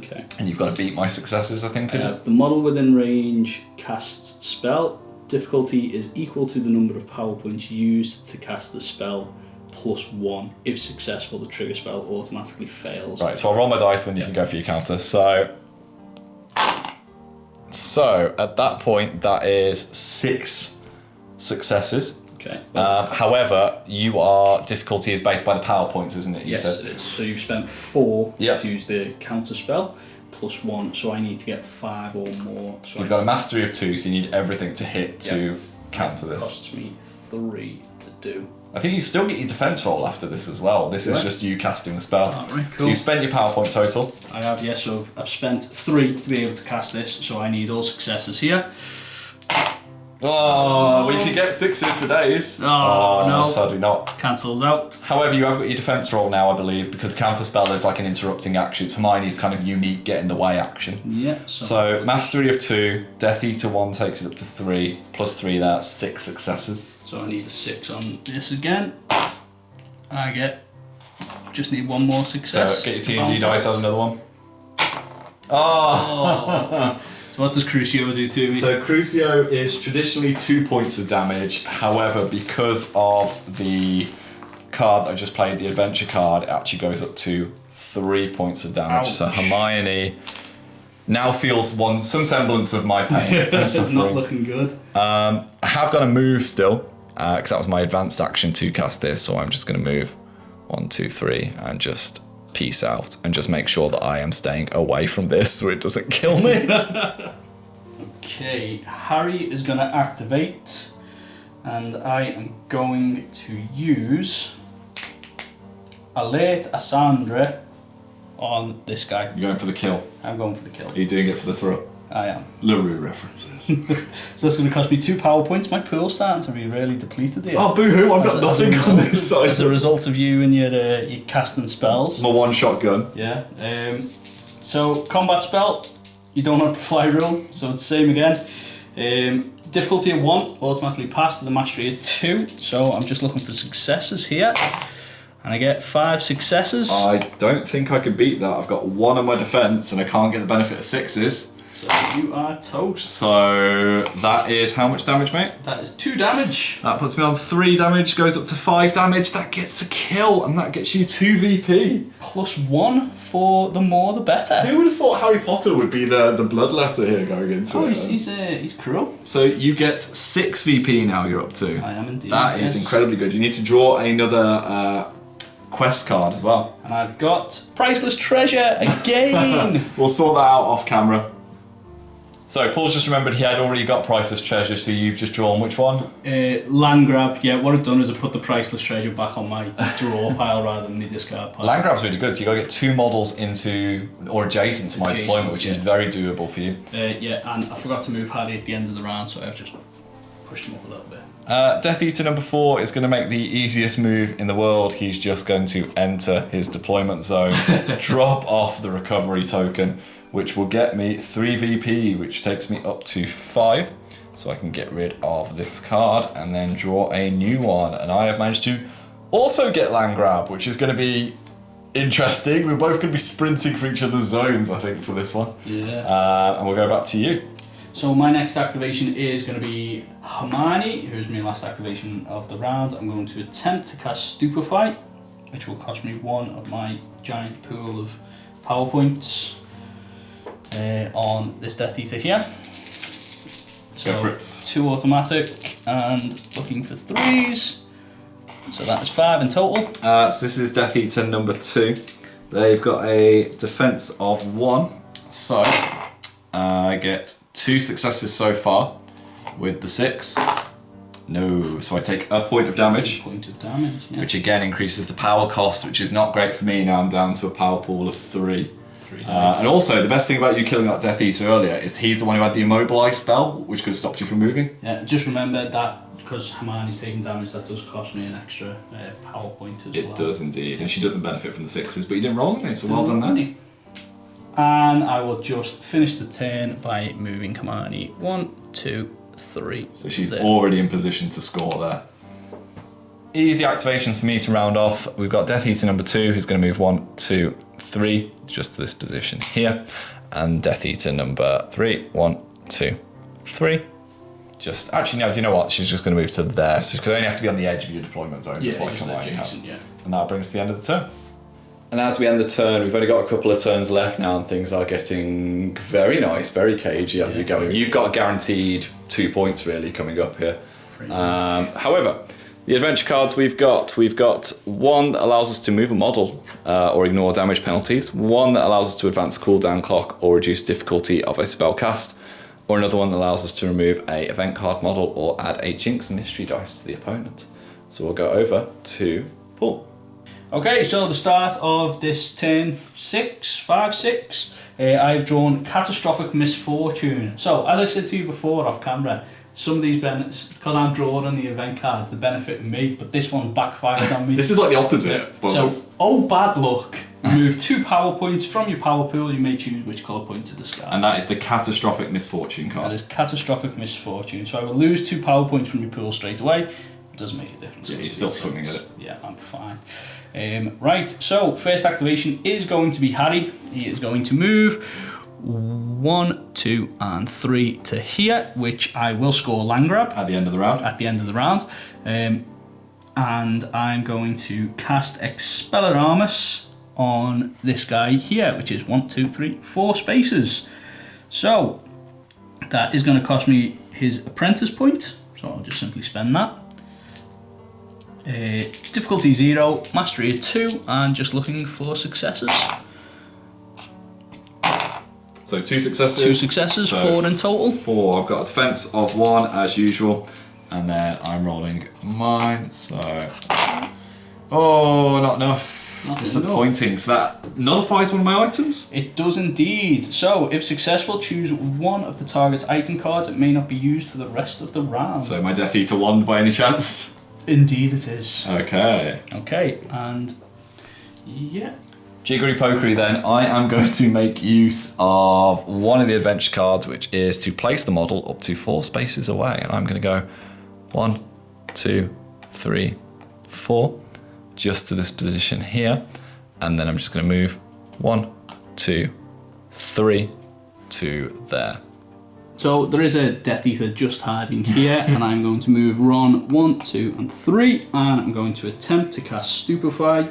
[SPEAKER 3] Okay.
[SPEAKER 1] And you've got to beat my successes, I think, is it?
[SPEAKER 3] The model within range casts spell. Difficulty is equal to the number of power points used to cast the spell +1. If successful, the trigger spell automatically fails.
[SPEAKER 1] Right, so I'll roll my dice, then you can go for your counter. So at that point, that is 6 successes.
[SPEAKER 3] Okay.
[SPEAKER 1] However, difficulty is based by the power points, isn't it?
[SPEAKER 3] Yes, it is. So you've spent 4
[SPEAKER 1] Yep.
[SPEAKER 3] to use the counter spell, plus 1, so I need to get 5 or more.
[SPEAKER 1] So you've got a mastery of 2, so you need everything to hit to counter
[SPEAKER 3] It
[SPEAKER 1] this.
[SPEAKER 3] costs me 3 to do.
[SPEAKER 1] I think you still get your defense roll after this as well. This is just you casting the spell.
[SPEAKER 3] Alright,
[SPEAKER 1] So
[SPEAKER 3] cool.
[SPEAKER 1] you spent your power point total.
[SPEAKER 3] I have, yes, so I've spent 3 to be able to cast this, so I need all successes here.
[SPEAKER 1] Oh, we could get 6s for days.
[SPEAKER 3] Oh, no.
[SPEAKER 1] Sadly not.
[SPEAKER 3] Cancels out.
[SPEAKER 1] However, you have got your defense roll now, I believe, because the counter spell is like an interrupting action. It's Hermione's kind of unique get in the way action.
[SPEAKER 3] Yeah.
[SPEAKER 1] So mastery of 2, Death Eater 1 takes it up to 3, plus 3, that's 6 successes.
[SPEAKER 3] So I need a 6 on this again. Just need 1 more success.
[SPEAKER 1] So get your TNG dice, has another one. Oh!
[SPEAKER 3] So what does Crucio do to me?
[SPEAKER 1] So Crucio is traditionally 2 points of damage. However, because of the card that I just played, the adventure card, it actually goes up to 3 points of damage.
[SPEAKER 3] Ouch.
[SPEAKER 1] So Hermione now feels some semblance of my pain.
[SPEAKER 3] This is not looking good.
[SPEAKER 1] I have got to move still, because that was my advanced action to cast this. So I'm just going to move 1, 2, 3, and just peace out, and just make sure that I am staying away from this so it doesn't kill me.
[SPEAKER 3] Okay, Harry is going to activate, and I am going to use Alert Asandra on this guy.
[SPEAKER 1] You're going for the kill.
[SPEAKER 3] I'm going for the kill.
[SPEAKER 1] Are you doing it for the throw?
[SPEAKER 3] I am.
[SPEAKER 1] LaRue references.
[SPEAKER 3] So that's going to cost me 2 power points. My pool's starting to be really depleted here.
[SPEAKER 1] Oh, boo-hoo, I've got nothing on this side.
[SPEAKER 3] As a result of you and your casting spells.
[SPEAKER 1] My one shotgun.
[SPEAKER 3] Yeah. So combat spell, you don't have to fly rule, so it's the same again. Difficulty of 1, automatically pass to the mastery of 2. So I'm just looking for successes here, and I get 5 successes.
[SPEAKER 1] I don't think I can beat that. I've got 1 on my defense, and I can't get the benefit of 6s.
[SPEAKER 3] So you are toast.
[SPEAKER 1] So that is how much damage, mate?
[SPEAKER 3] That is 2 damage.
[SPEAKER 1] That puts me on 3 damage, goes up to 5 damage. That gets a kill, and that gets you 2 VP.
[SPEAKER 3] Plus 1 for the more the better.
[SPEAKER 1] Who would have thought Harry Potter would be the bloodletter here going into it?
[SPEAKER 3] He's cruel.
[SPEAKER 1] So you get 6 VP now you're up to.
[SPEAKER 3] I am indeed.
[SPEAKER 1] That is
[SPEAKER 3] yes.
[SPEAKER 1] incredibly good. You need to draw another quest card as well.
[SPEAKER 3] And I've got Priceless Treasure again.
[SPEAKER 1] We'll sort that out off camera. So Paul's just remembered he had already got Priceless Treasure, so you've just drawn which one?
[SPEAKER 3] Land grab. Yeah, what I've done is I put the Priceless Treasure back on my draw pile rather than my discard pile.
[SPEAKER 1] Land grab's really good, so you got to get 2 models into, or adjacent to my deployment, which is very doable for you.
[SPEAKER 3] Yeah, and I forgot to move Harry at the end of the round, so I've just pushed him up a little bit.
[SPEAKER 1] Death Eater number 4 is going to make the easiest move in the world. He's just going to enter his deployment zone, drop off the recovery token, which will get me 3 VP, which takes me up to 5. So I can get rid of this card and then draw a new one. And I have managed to also get Land Grab, which is going to be interesting. We're both going to be sprinting for each other's zones, I think, for this one.
[SPEAKER 3] Yeah.
[SPEAKER 1] And we'll go back to you.
[SPEAKER 3] So my next activation is going to be Hermione, who's my last activation of the round. I'm going to attempt to cast Stupefy, which will cost me 1 of my giant pool of power points on this Death Eater here. So
[SPEAKER 1] Go for it.
[SPEAKER 3] 2 automatic and looking for 3s. So that's 5 in total.
[SPEAKER 1] So this is Death Eater number 2. They've got a defense of 1. So I get 2 successes so far with the 6. No, so I take a point of damage.
[SPEAKER 3] Point of damage, yes.
[SPEAKER 1] Which again increases the power cost, which is not great for me. Now I'm down to a power pool of 3. And also, the best thing about you killing that Death Eater earlier is he's the one who had the immobilize spell, which could have stopped you from moving.
[SPEAKER 3] Yeah, just remember that because Hermione's taking damage, that does cost me an extra power point as well.
[SPEAKER 1] It does indeed, and she doesn't benefit from the 6s, but you didn't roll any, so well done there.
[SPEAKER 3] And I will just finish the turn by moving Hermione 1, 2, 3.
[SPEAKER 1] So she's already in position to score there. Easy activations for me to round off. We've got Death Eater number 2, who's going to move 1, 2, 3, just to this position here. And Death Eater number 3, 1, 2, 3. Just, actually no, do you know what? She's just going to move to there. So she could only have to be on the edge of your deployment zone.
[SPEAKER 3] Yeah,
[SPEAKER 1] just
[SPEAKER 3] adjacent,
[SPEAKER 1] has.
[SPEAKER 3] yeah.
[SPEAKER 1] And that brings us to the end of the turn. And as we end the turn, we've only got a couple of turns left now, and things are getting very nice, very cagey as we go. You've got a guaranteed 2 points really coming up here. However, the adventure cards we've got one that allows us to move a model or ignore damage penalties, one that allows us to advance the cooldown clock or reduce difficulty of a spell cast, or another one that allows us to remove a event card model or add a jinx mystery dice to the opponent. So we'll go over to Paul.
[SPEAKER 3] Okay, so the start of this turn 5, 6, I've drawn Catastrophic Misfortune. So, as I said to you before off camera, some of these benefits, because I'm drawing the event cards, they benefit me, but this one backfired on me.
[SPEAKER 1] This is like the opposite.
[SPEAKER 3] So, bad luck. Remove 2 power points from your power pool. You may choose which colour point to discard.
[SPEAKER 1] And that is the Catastrophic Misfortune card.
[SPEAKER 3] That is Catastrophic Misfortune. So I will lose 2 power points from your pool straight away. It doesn't make a difference.
[SPEAKER 1] Yeah, you're still swinging at it.
[SPEAKER 3] Yeah, I'm fine. Right, so first activation is going to be Harry. He is going to move 1, 2, and 3 to here, which I will score land grab.
[SPEAKER 1] At the end of the round.
[SPEAKER 3] At the end of the round. And I'm going to cast Expelliarmus on this guy here, which is 1, 2, 3, 4 spaces. So that is going to cost me his apprentice point, so I'll just simply spend that. Difficulty 0, mastery 2, and just looking for successes.
[SPEAKER 1] So 2 successes.
[SPEAKER 3] 2 successes, so 4 in total.
[SPEAKER 1] 4. I've got a defense of 1 as usual, and then I'm rolling mine. So, not enough.
[SPEAKER 3] Not
[SPEAKER 1] disappointing.
[SPEAKER 3] enough.
[SPEAKER 1] So that nullifies one of my items?
[SPEAKER 3] It does indeed. So, if successful, choose one of the target's item cards. It may not be used for the rest of the round.
[SPEAKER 1] So my Death Eater wand by any chance?
[SPEAKER 3] Indeed it is.
[SPEAKER 1] Okay.
[SPEAKER 3] Okay, and yeah.
[SPEAKER 1] Jiggery pokery then, I am going to make use of one of the adventure cards, which is to place the model up to 4 spaces away. And I'm going to go 1, 2, 3, 4. Just to this position here, and then I'm just going to move 1, 2, 3 to there.
[SPEAKER 3] So there is a Death Eater just hiding here, and I'm going to move Ron 1, 2, and 3, and I'm going to attempt to cast Stupefy.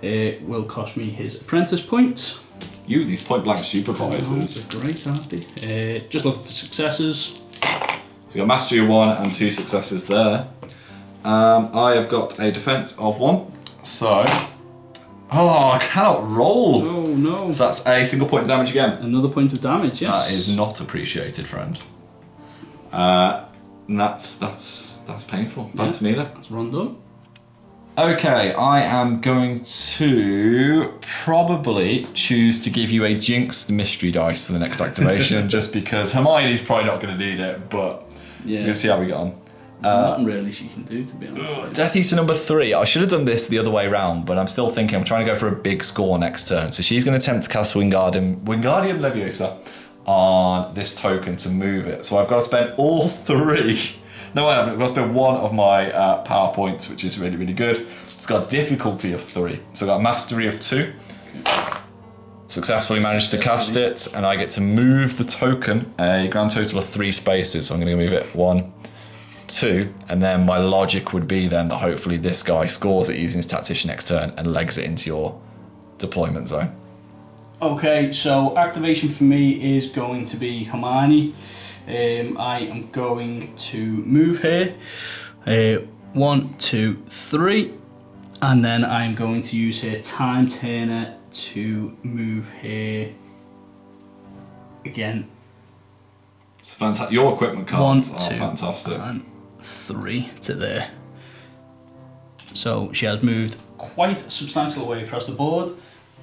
[SPEAKER 3] It will cost me his apprentice point.
[SPEAKER 1] These point blank supervisors.
[SPEAKER 3] They're great, aren't they? Just looking for successes.
[SPEAKER 1] So you got mastery of 1 and 2 successes there. I have got a defense of 1. So, I cannot roll.
[SPEAKER 3] Oh no.
[SPEAKER 1] So that's a single point of damage again.
[SPEAKER 3] Another point of damage, yes.
[SPEAKER 1] That is not appreciated, friend. That's painful. Bad to me then.
[SPEAKER 3] That's run done.
[SPEAKER 1] Okay, I am going to probably choose to give you a Jinx mystery dice for the next activation, just because Hermione's probably not going to need it, but
[SPEAKER 3] yeah,
[SPEAKER 1] we'll see how we get on.
[SPEAKER 3] There's nothing really she can do, to be honest.
[SPEAKER 1] Death Eater number 3. I should have done this the other way around, but I'm still thinking I'm trying to go for a big score next turn. So she's going to attempt to cast Wingardium Leviosa on this token to move it. So I've got to spend all 3. No, I haven't. I've got to spend 1 of my power points, which is really, really good. It's got a difficulty of 3. So I've got a mastery of 2. Successfully managed to cast it, and I get to move the token a grand total of 3 spaces. So I'm going to move it 1, 2, and then my logic would be then that hopefully this guy scores it using his tactician next turn and legs it into your deployment zone.
[SPEAKER 3] Okay, so activation for me is going to be Hermione. I am going to move her 1, 2, 3, and then I'm going to use her Time Turner to move her again.
[SPEAKER 1] It's fantastic. Your equipment cards
[SPEAKER 3] 1,
[SPEAKER 1] are
[SPEAKER 3] 2,
[SPEAKER 1] fantastic.
[SPEAKER 3] And 3 to there. So she has moved quite a substantial way across the board.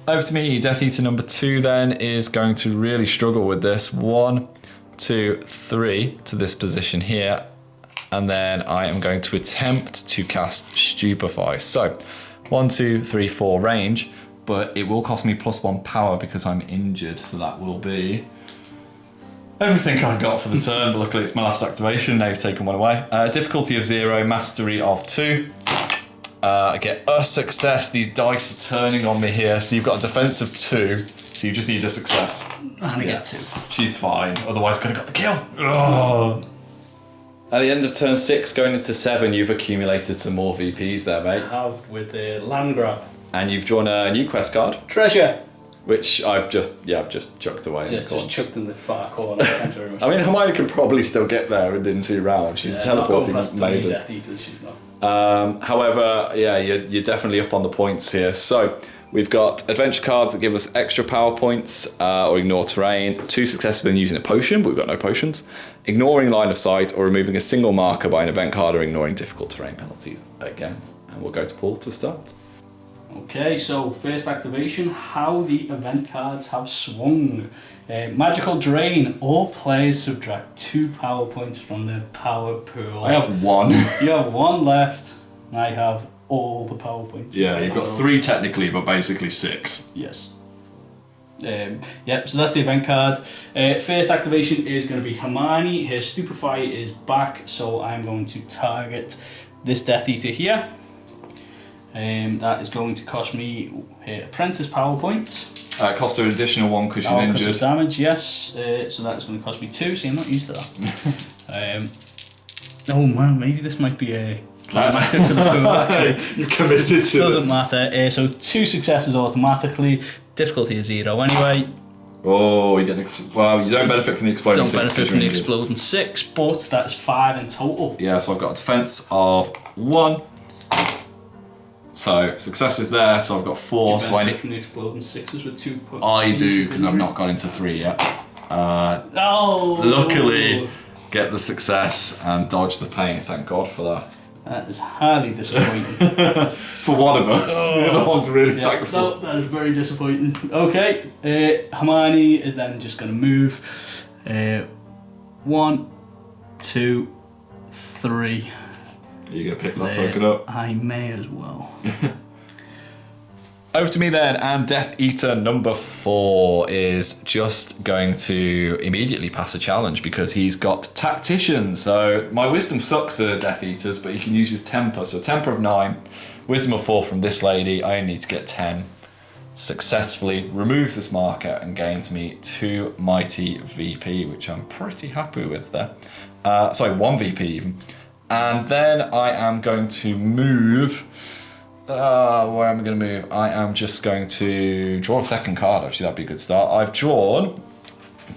[SPEAKER 1] Over to me. Death Eater number 2 then is going to really struggle with this. 1, 2, 3 to this position here, and then I am going to attempt to cast Stupefy. So 1, 2, 3, 4 range, but it will cost me +1 power because I'm injured, so that will be everything I've got for the turn, but luckily it's my last activation. Now you've taken 1 away. Difficulty of 0, mastery of 2. I get a success. These dice are turning on me here, so you've got a defense of 2, so you just need a success.
[SPEAKER 3] And I get 2.
[SPEAKER 1] She's fine, otherwise could have got the kill. Oh. At the end of turn 6, going into 7, you've accumulated some more VPs there, mate.
[SPEAKER 3] I have with the land grab.
[SPEAKER 1] And you've drawn a new quest card.
[SPEAKER 3] Treasure.
[SPEAKER 2] Which I've just chucked away.
[SPEAKER 3] Just chucked in the far corner. Thank you very much.
[SPEAKER 2] I mean, Hermione can probably still get there within 2 rounds. She's teleporting maiden.
[SPEAKER 3] Death Eaters, she's not.
[SPEAKER 2] However, you're definitely up on the points here. So we've got adventure cards that give us extra power points or ignore terrain. 2 successes when using a potion, but we've got no potions. Ignoring line of sight or removing a single marker by an event card or ignoring difficult terrain penalties again. And we'll go to Paul to start.
[SPEAKER 3] Okay, so first activation, how the event cards have swung. Magical Drain. All players subtract 2 power points from their power pool.
[SPEAKER 2] I have 1.
[SPEAKER 3] You have 1 left, and I have all the power points.
[SPEAKER 2] Yeah, you've got 3 technically, but basically 6.
[SPEAKER 3] Yes. So that's the event card. First activation is going to be Hermione. Her Stupefy is back, so I'm going to target this Death Eater here. That is going to cost me Apprentice power points.
[SPEAKER 2] Cost her an additional 1 because she's injured.
[SPEAKER 3] Cost of damage, yes. So that's going to cost me 2, so I'm not used to that. Oh man, maybe this might be a climactic for the pool, actually.
[SPEAKER 2] You've committed to it.
[SPEAKER 3] Doesn't matter. So 2 successes automatically. Difficulty is 0 anyway.
[SPEAKER 2] Oh, you get you don't benefit from the exploding 6.
[SPEAKER 3] Don't benefit from the exploding 6, but that's 5 in total.
[SPEAKER 2] Yeah, so I've got a defense of 1. So success is there, so I've got 4.
[SPEAKER 3] Do you benefit from the exploding 6s with 2 points?
[SPEAKER 2] I do, because I've not got into 3 yet.
[SPEAKER 3] No!
[SPEAKER 2] Luckily, get the success and dodge the pain. Thank God for that.
[SPEAKER 3] That is highly disappointing.
[SPEAKER 2] For one of us. The other one's really thankful.
[SPEAKER 3] That is very disappointing. Okay, Hermione is then just going to move. 1, 2, 3.
[SPEAKER 2] Are you going to pick that token up?
[SPEAKER 3] I may as well.
[SPEAKER 2] Over to me then, and Death Eater number 4 is just going to immediately pass a challenge because he's got Tactician. So my wisdom sucks for the Death Eaters, but he can use his temper. So temper of 9, wisdom of 4 from this lady. I only need to get 10. Successfully removes this marker and gains me 2 mighty VP, which I'm pretty happy with there. 1 VP even. And then I am going to move. Where am I going to move? I am just going to draw a second card. Actually, that'd be a good start. I've drawn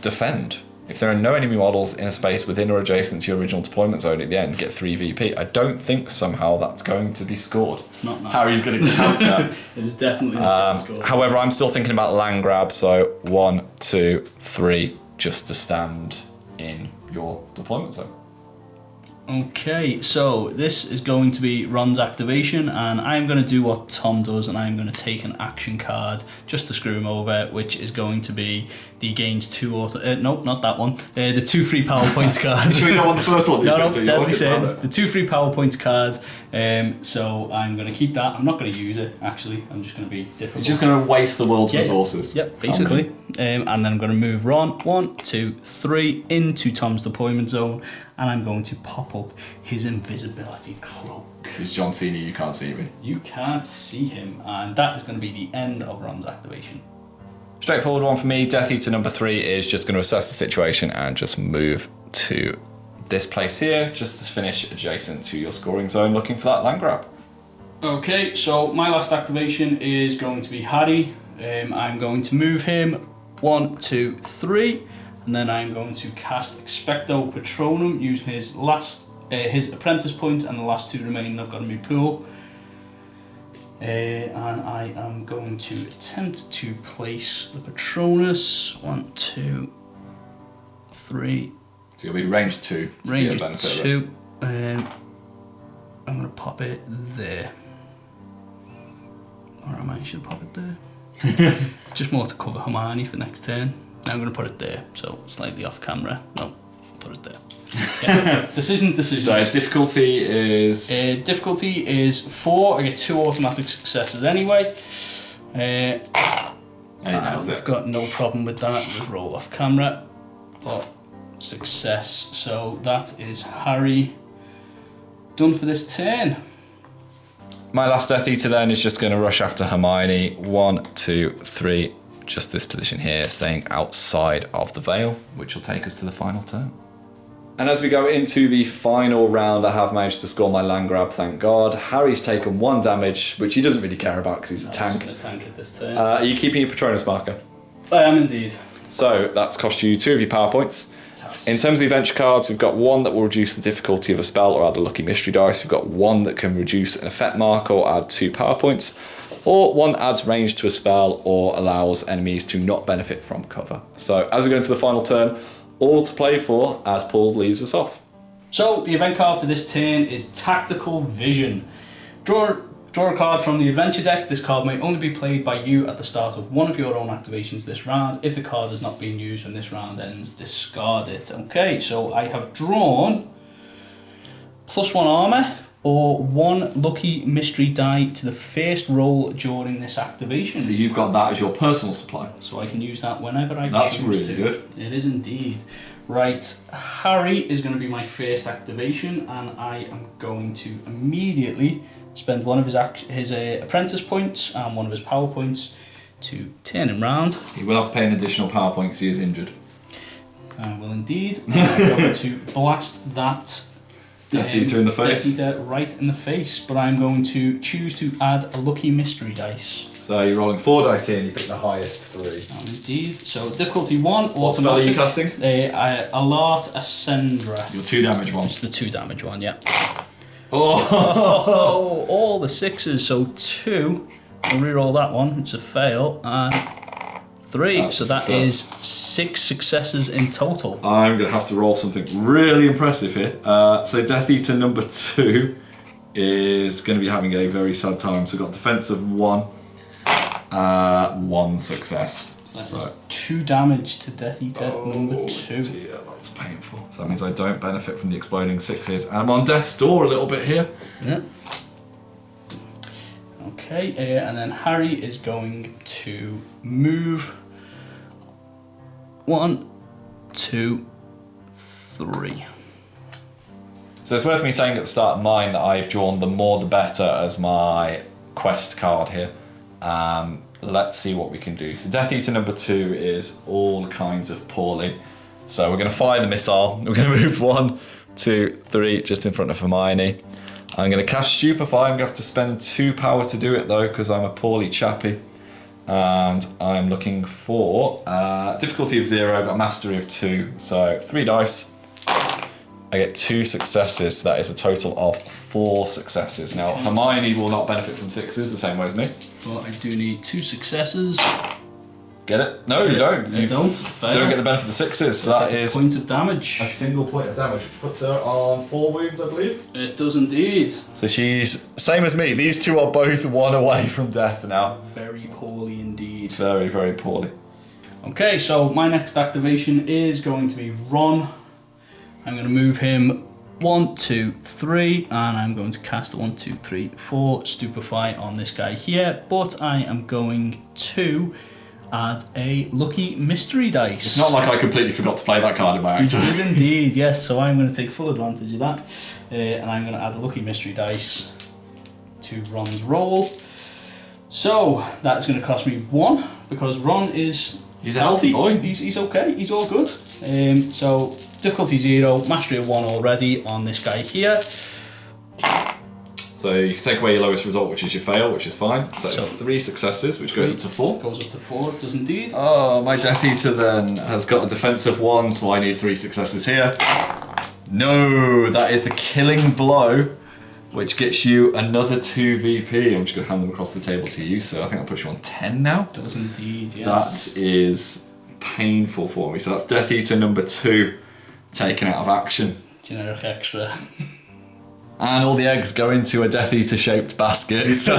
[SPEAKER 2] Defend. If there are no enemy models in a space within or adjacent to your original deployment zone at the end, get 3 VP. I don't think somehow that's going to be scored.
[SPEAKER 3] It's not nice.
[SPEAKER 2] Harry's going to count that.
[SPEAKER 3] It is definitely not scored.
[SPEAKER 2] However, I'm still thinking about land grab. So 1, 2, 3, just to stand in your deployment zone.
[SPEAKER 3] Okay, so this is going to be Ron's activation, and I'm going to do what Tom does, and I'm going to take an action card just to screw him over, which is going to be the gains 2 auto... nope, not that one. The 2 free power points card.
[SPEAKER 2] Should we not want the first one?
[SPEAKER 3] No, deadly sin. The 2 free power points card. So I'm going to keep that. I'm not going to use it, actually. I'm just going to be difficult.
[SPEAKER 2] You're just going to waste the world's resources.
[SPEAKER 3] Yep, basically. And then I'm going to move Ron 1, 2, 3 into Tom's deployment zone, and I'm going to pop up his invisibility cloak.
[SPEAKER 2] Because John Cena, you can't see me.
[SPEAKER 3] You can't see him, and that is going to be the end of Ron's activation.
[SPEAKER 2] Straightforward one for me. Death Eater number 3 is just going to assess the situation and just move to this place here, just to finish adjacent to your scoring zone, looking for that land grab.
[SPEAKER 3] Okay, so my last activation is going to be Harry. I'm going to move him 1, 2, 3. And then I'm going to cast Expecto Patronum using his apprentice point and the last 2 remaining I've got in my pool. And I am going to attempt to place the Patronus. 1, 2, 3.
[SPEAKER 2] So it'll be range 2.
[SPEAKER 3] Range 2. I'm going to pop it there. Or I might should pop it there. Just more to cover Hermione for next turn. I'm going to put it there, so slightly off camera. No, put it there. Yeah. Decisions.
[SPEAKER 2] So difficulty is...
[SPEAKER 3] difficulty is 4. I get 2 automatic successes anyway. I've got no problem with that. Just roll off camera. But success. So that is Harry done for this turn.
[SPEAKER 2] My last Death Eater then is just going to rush after Hermione. 1, 2, 3. Just this position here, staying outside of the veil, which will take us to the final turn.
[SPEAKER 1] And as we go into the final round, I have managed to score my land grab, thank God. Harry's taken 1 damage, which he doesn't really care about because he's a tank.
[SPEAKER 3] I'm going to tank it this turn.
[SPEAKER 1] Are you keeping your Patronus marker?
[SPEAKER 3] I am indeed.
[SPEAKER 1] So that's cost you 2 of your power points. In terms of the adventure cards, we've got 1 that will reduce the difficulty of a spell or add a lucky mystery dice. We've got 1 that can reduce an effect marker or add 2 power points. Or 1 that adds range to a spell or allows enemies to not benefit from cover. So as we go into the final turn, all to play for as Paul leads us off.
[SPEAKER 3] So the event card for this turn is Tactical Vision. Draw a card from the adventure deck. This card may only be played by you at the start of one of your own activations this round. If the card has not been used when this round ends, discard it. Okay, so I have drawn +1 armor or 1 lucky mystery die to the first roll during this activation.
[SPEAKER 1] So you've got that as your personal supply.
[SPEAKER 3] So I can use that whenever I choose.
[SPEAKER 1] That's really good.
[SPEAKER 3] It is indeed. Right, Harry is going to be my first activation, and I am going to immediately spend one of his apprentice points and one of his power points to turn him round.
[SPEAKER 1] He will have to pay an additional power point because he is injured.
[SPEAKER 3] I will indeed. I'm going to blast that
[SPEAKER 1] Death Eater in the face.
[SPEAKER 3] Death Eater right in the face, but I'm going to choose to add a lucky mystery dice.
[SPEAKER 1] So you're rolling 4 dice here and you pick the highest 3.
[SPEAKER 3] Indeed. So difficulty 1.
[SPEAKER 1] What spell are you casting?
[SPEAKER 3] Alert Ascendra.
[SPEAKER 1] Your 2 damage one.
[SPEAKER 3] It's the 2 damage one, yeah.
[SPEAKER 1] Oh!
[SPEAKER 3] All the 6s, so 2. I'll reroll that one, it's a fail, and 3.
[SPEAKER 1] That's
[SPEAKER 3] so
[SPEAKER 1] a
[SPEAKER 3] that
[SPEAKER 1] success.
[SPEAKER 3] is 6 successes in total.
[SPEAKER 1] I'm going to have to roll something really impressive here. So Death Eater number 2 is going to be having a very sad time. So we've got defense of 1, 1 success.
[SPEAKER 3] So that is 2 damage to Death Eater number 2.
[SPEAKER 1] Dear, that's painful. So that means I don't benefit from the exploding 6s. And I'm on death's door a little bit here.
[SPEAKER 3] Yeah. Okay, and then Harry is going to move 1, 2, 3.
[SPEAKER 1] So it's worth me saying at the start of mine that I've drawn the more the better as my quest card here. Let's see what we can do. So Death Eater number 2 is all kinds of poorly. So we're going to fire the missile. We're going to move 1, 2, 3 just in front of Hermione. I'm going to cast Stupefy. I'm going to have to spend 2 power to do it though because I'm a poorly chappy. And I'm looking for difficulty of 0, I've got mastery of 2. So 3 dice. I get 2 successes. So that is a total of 4 successes. Now Hermione will not benefit from 6s the same way as me.
[SPEAKER 3] Well, I do need 2 successes.
[SPEAKER 1] Get it? No, you don't.
[SPEAKER 3] You don't.
[SPEAKER 1] Don't get the benefit of the 6s. So that is
[SPEAKER 3] point of damage.
[SPEAKER 1] a single point of damage, which puts her on 4 wounds, I believe.
[SPEAKER 3] It does indeed.
[SPEAKER 1] So she's same as me. These 2 are both 1 away from death now.
[SPEAKER 3] Very poorly indeed.
[SPEAKER 1] Very, very poorly.
[SPEAKER 3] Okay, so my next activation is going to be Ron. I'm going to move him 1, 2, 3, and I'm going to cast 1, 2, 3, 4 Stupefy on this guy here, but I am going to add a lucky mystery dice.
[SPEAKER 1] It's not like I completely forgot to play that card in my
[SPEAKER 3] You
[SPEAKER 1] activation.
[SPEAKER 3] did indeed, yes, so I'm going to take full advantage of that, and I'm going to add a lucky mystery dice to Ron's roll. So that's going to cost me 1 because Ron is
[SPEAKER 1] He's a healthy boy.
[SPEAKER 3] He's okay. He's all good. So difficulty 0, mastery of 1 already on this guy here.
[SPEAKER 1] So you can take away your lowest result, which is your fail, which is fine. So it's 3 successes, which goes up to 4.
[SPEAKER 3] Goes up to 4. It does indeed.
[SPEAKER 1] Oh, my Death Eater then has got a defense of 1, so I need 3 successes here. No, that is the killing blow, which gets you another 2 VP. I'm just going to hand them across the table to you, so I think I'll put you on 10 now.
[SPEAKER 3] Does indeed, yes.
[SPEAKER 1] That is painful for me. So that's Death Eater number 2 taken out of action.
[SPEAKER 3] Generic extra.
[SPEAKER 1] And all the eggs go into a Death Eater shaped basket. So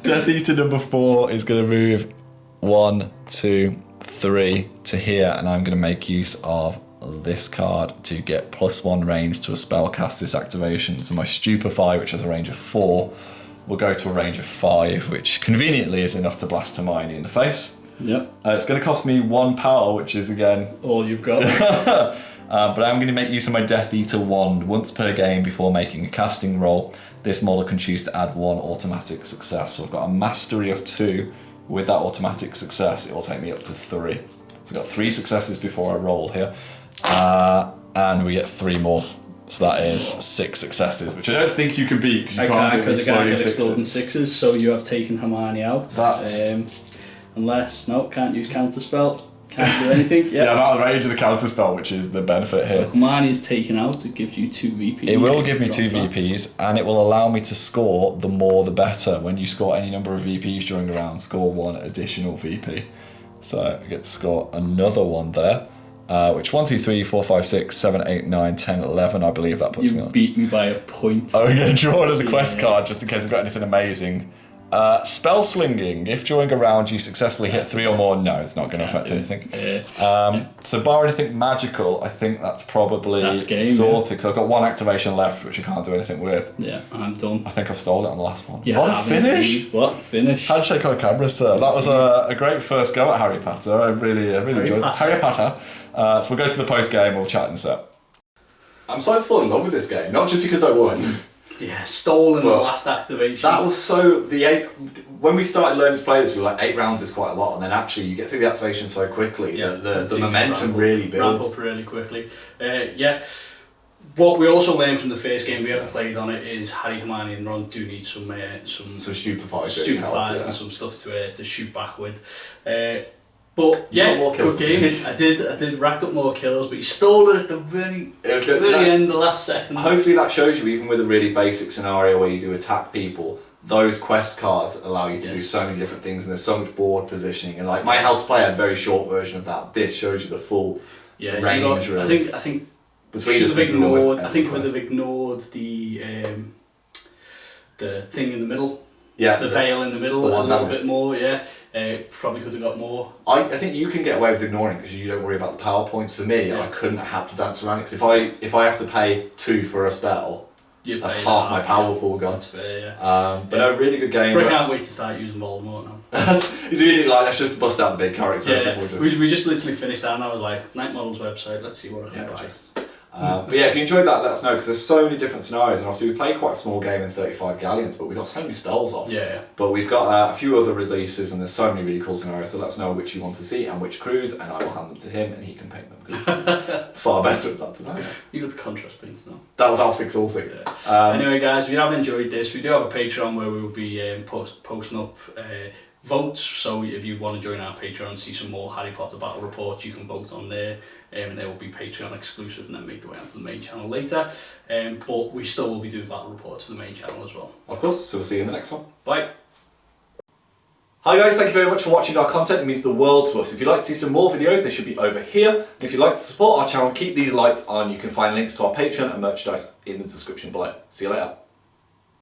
[SPEAKER 1] Death Eater number 4 is going to move 1, 2, 3 to here, and I'm going to make use of this card to get +1 range to a spell cast this activation. So my Stupefy, which has a range of 4, will go to a range of 5, which conveniently is enough to blast Hermione in the face.
[SPEAKER 3] Yep.
[SPEAKER 1] It's going to cost me 1 power, which is again
[SPEAKER 3] all you've got.
[SPEAKER 1] But I'm going to make use of my Death Eater wand once per game before making a casting roll. This model can choose to add 1 automatic success. So I've got a mastery of 2. With that automatic success, it will take me up to 3. So I've got 3 successes before I roll here. and we get 3 more. So that is 6 successes, which I don't think you can beat because you can't
[SPEAKER 3] because I can't get exploding
[SPEAKER 1] sixes.
[SPEAKER 3] 6s, so you have taken Hermione out. Unless, no, can't use counterspell, can't do anything.
[SPEAKER 1] Yeah, I'm out of range of the counterspell, which is the benefit here.
[SPEAKER 3] So Hermione is taken out, it gives you 2 VPs.
[SPEAKER 1] It will give me 2 VPs, and it will allow me to score the more the better. When you score any number of VPs during a round, score 1 additional VP. So I get to score another one there. Which 1, 2, 3, 4, 5, 6, 7, 8, 9, 10, 11, I believe that puts me on.
[SPEAKER 3] You beat me by a point.
[SPEAKER 1] I'm going to draw another quest card just in case I've got anything amazing. Spell slinging. If during a round you successfully hit 3 or more, no, it's not going to affect anything. So bar anything magical, I think that's probably sorted. Because I've got 1 activation left, which I can't do anything with.
[SPEAKER 3] Yeah, I'm done.
[SPEAKER 1] I think I've stolen it on the last one.
[SPEAKER 3] Yeah,
[SPEAKER 1] what a finish!
[SPEAKER 3] Indeed. What a finish!
[SPEAKER 1] Handshake on camera, sir. That was a great first go at Harry Potter. I really enjoyed it. Harry Potter. So we'll go to the post game. We'll chat in a sec.
[SPEAKER 2] I'm starting to fall in love with this game, not just because I won.
[SPEAKER 3] Yeah, stolen the last activation.
[SPEAKER 2] That was so when we started learning to play this, we were like 8 rounds is quite a lot, and then actually you get through the activation so quickly. Yeah, the momentum really builds.
[SPEAKER 3] Ramp up really quickly. What we also learned from the first game we ever played on it is Harry, Hermione, and Ron do need some stupefiers and some stuff to shoot back with. But yeah, good game. I did racked up more kills, but he stole it at the very end, the last second.
[SPEAKER 2] Hopefully that shows you, even with a really basic scenario where you do attack people, those quest cards allow you to do so many different things, and there's so much board positioning. And like my How to Play had a very short version of that. This shows you the full range.
[SPEAKER 3] I think
[SPEAKER 2] between
[SPEAKER 3] should have ignored. I think would have ignored the thing in the middle.
[SPEAKER 2] Yeah,
[SPEAKER 3] the veil in the middle a little bit more. Yeah. Probably could have got more.
[SPEAKER 2] I think you can get away with ignoring because you don't worry about the power points. For me, I couldn't have had to dance around it, because if I have to pay 2 for a spell, that's half my power pool gone.
[SPEAKER 3] That's fair, yeah.
[SPEAKER 2] But no, really good game.
[SPEAKER 3] But I can't wait to start using Voldemort now.
[SPEAKER 2] He's immediately like, let's just bust out the big characters.
[SPEAKER 3] Yeah. We just literally finished that, and I was like, Night Model's website, let's see what I can buy.
[SPEAKER 2] But yeah, if you enjoyed that, let us know, because there's so many different scenarios, and obviously we played quite a small game in 35 galleons, but we got so many spells off.
[SPEAKER 3] Yeah.
[SPEAKER 2] But we've got a few other releases, and there's so many really cool scenarios, so let us know which you want to see and which crews, and I will hand them to him and he can paint them, because he's far better at that than I am.
[SPEAKER 3] You got the contrast paints now.
[SPEAKER 2] That'll fix all things.
[SPEAKER 3] Yeah. Anyway guys, if you have enjoyed this, we do have a Patreon where we will be posting up votes, so if you want to join our Patreon and see some more Harry Potter battle reports, you can vote on there, and they will be Patreon exclusive and then make their way onto the main channel later, but we still will be doing battle reports for the main channel as well.
[SPEAKER 2] Of course, so we'll see you in the next one.
[SPEAKER 3] Bye.
[SPEAKER 2] Hi guys, thank you very much for watching our content. It means the world to us. If you'd like to see some more videos, they should be over here. And if you'd like to support our channel, keep these lights on. You can find links to our Patreon and merchandise in the description below. See you later.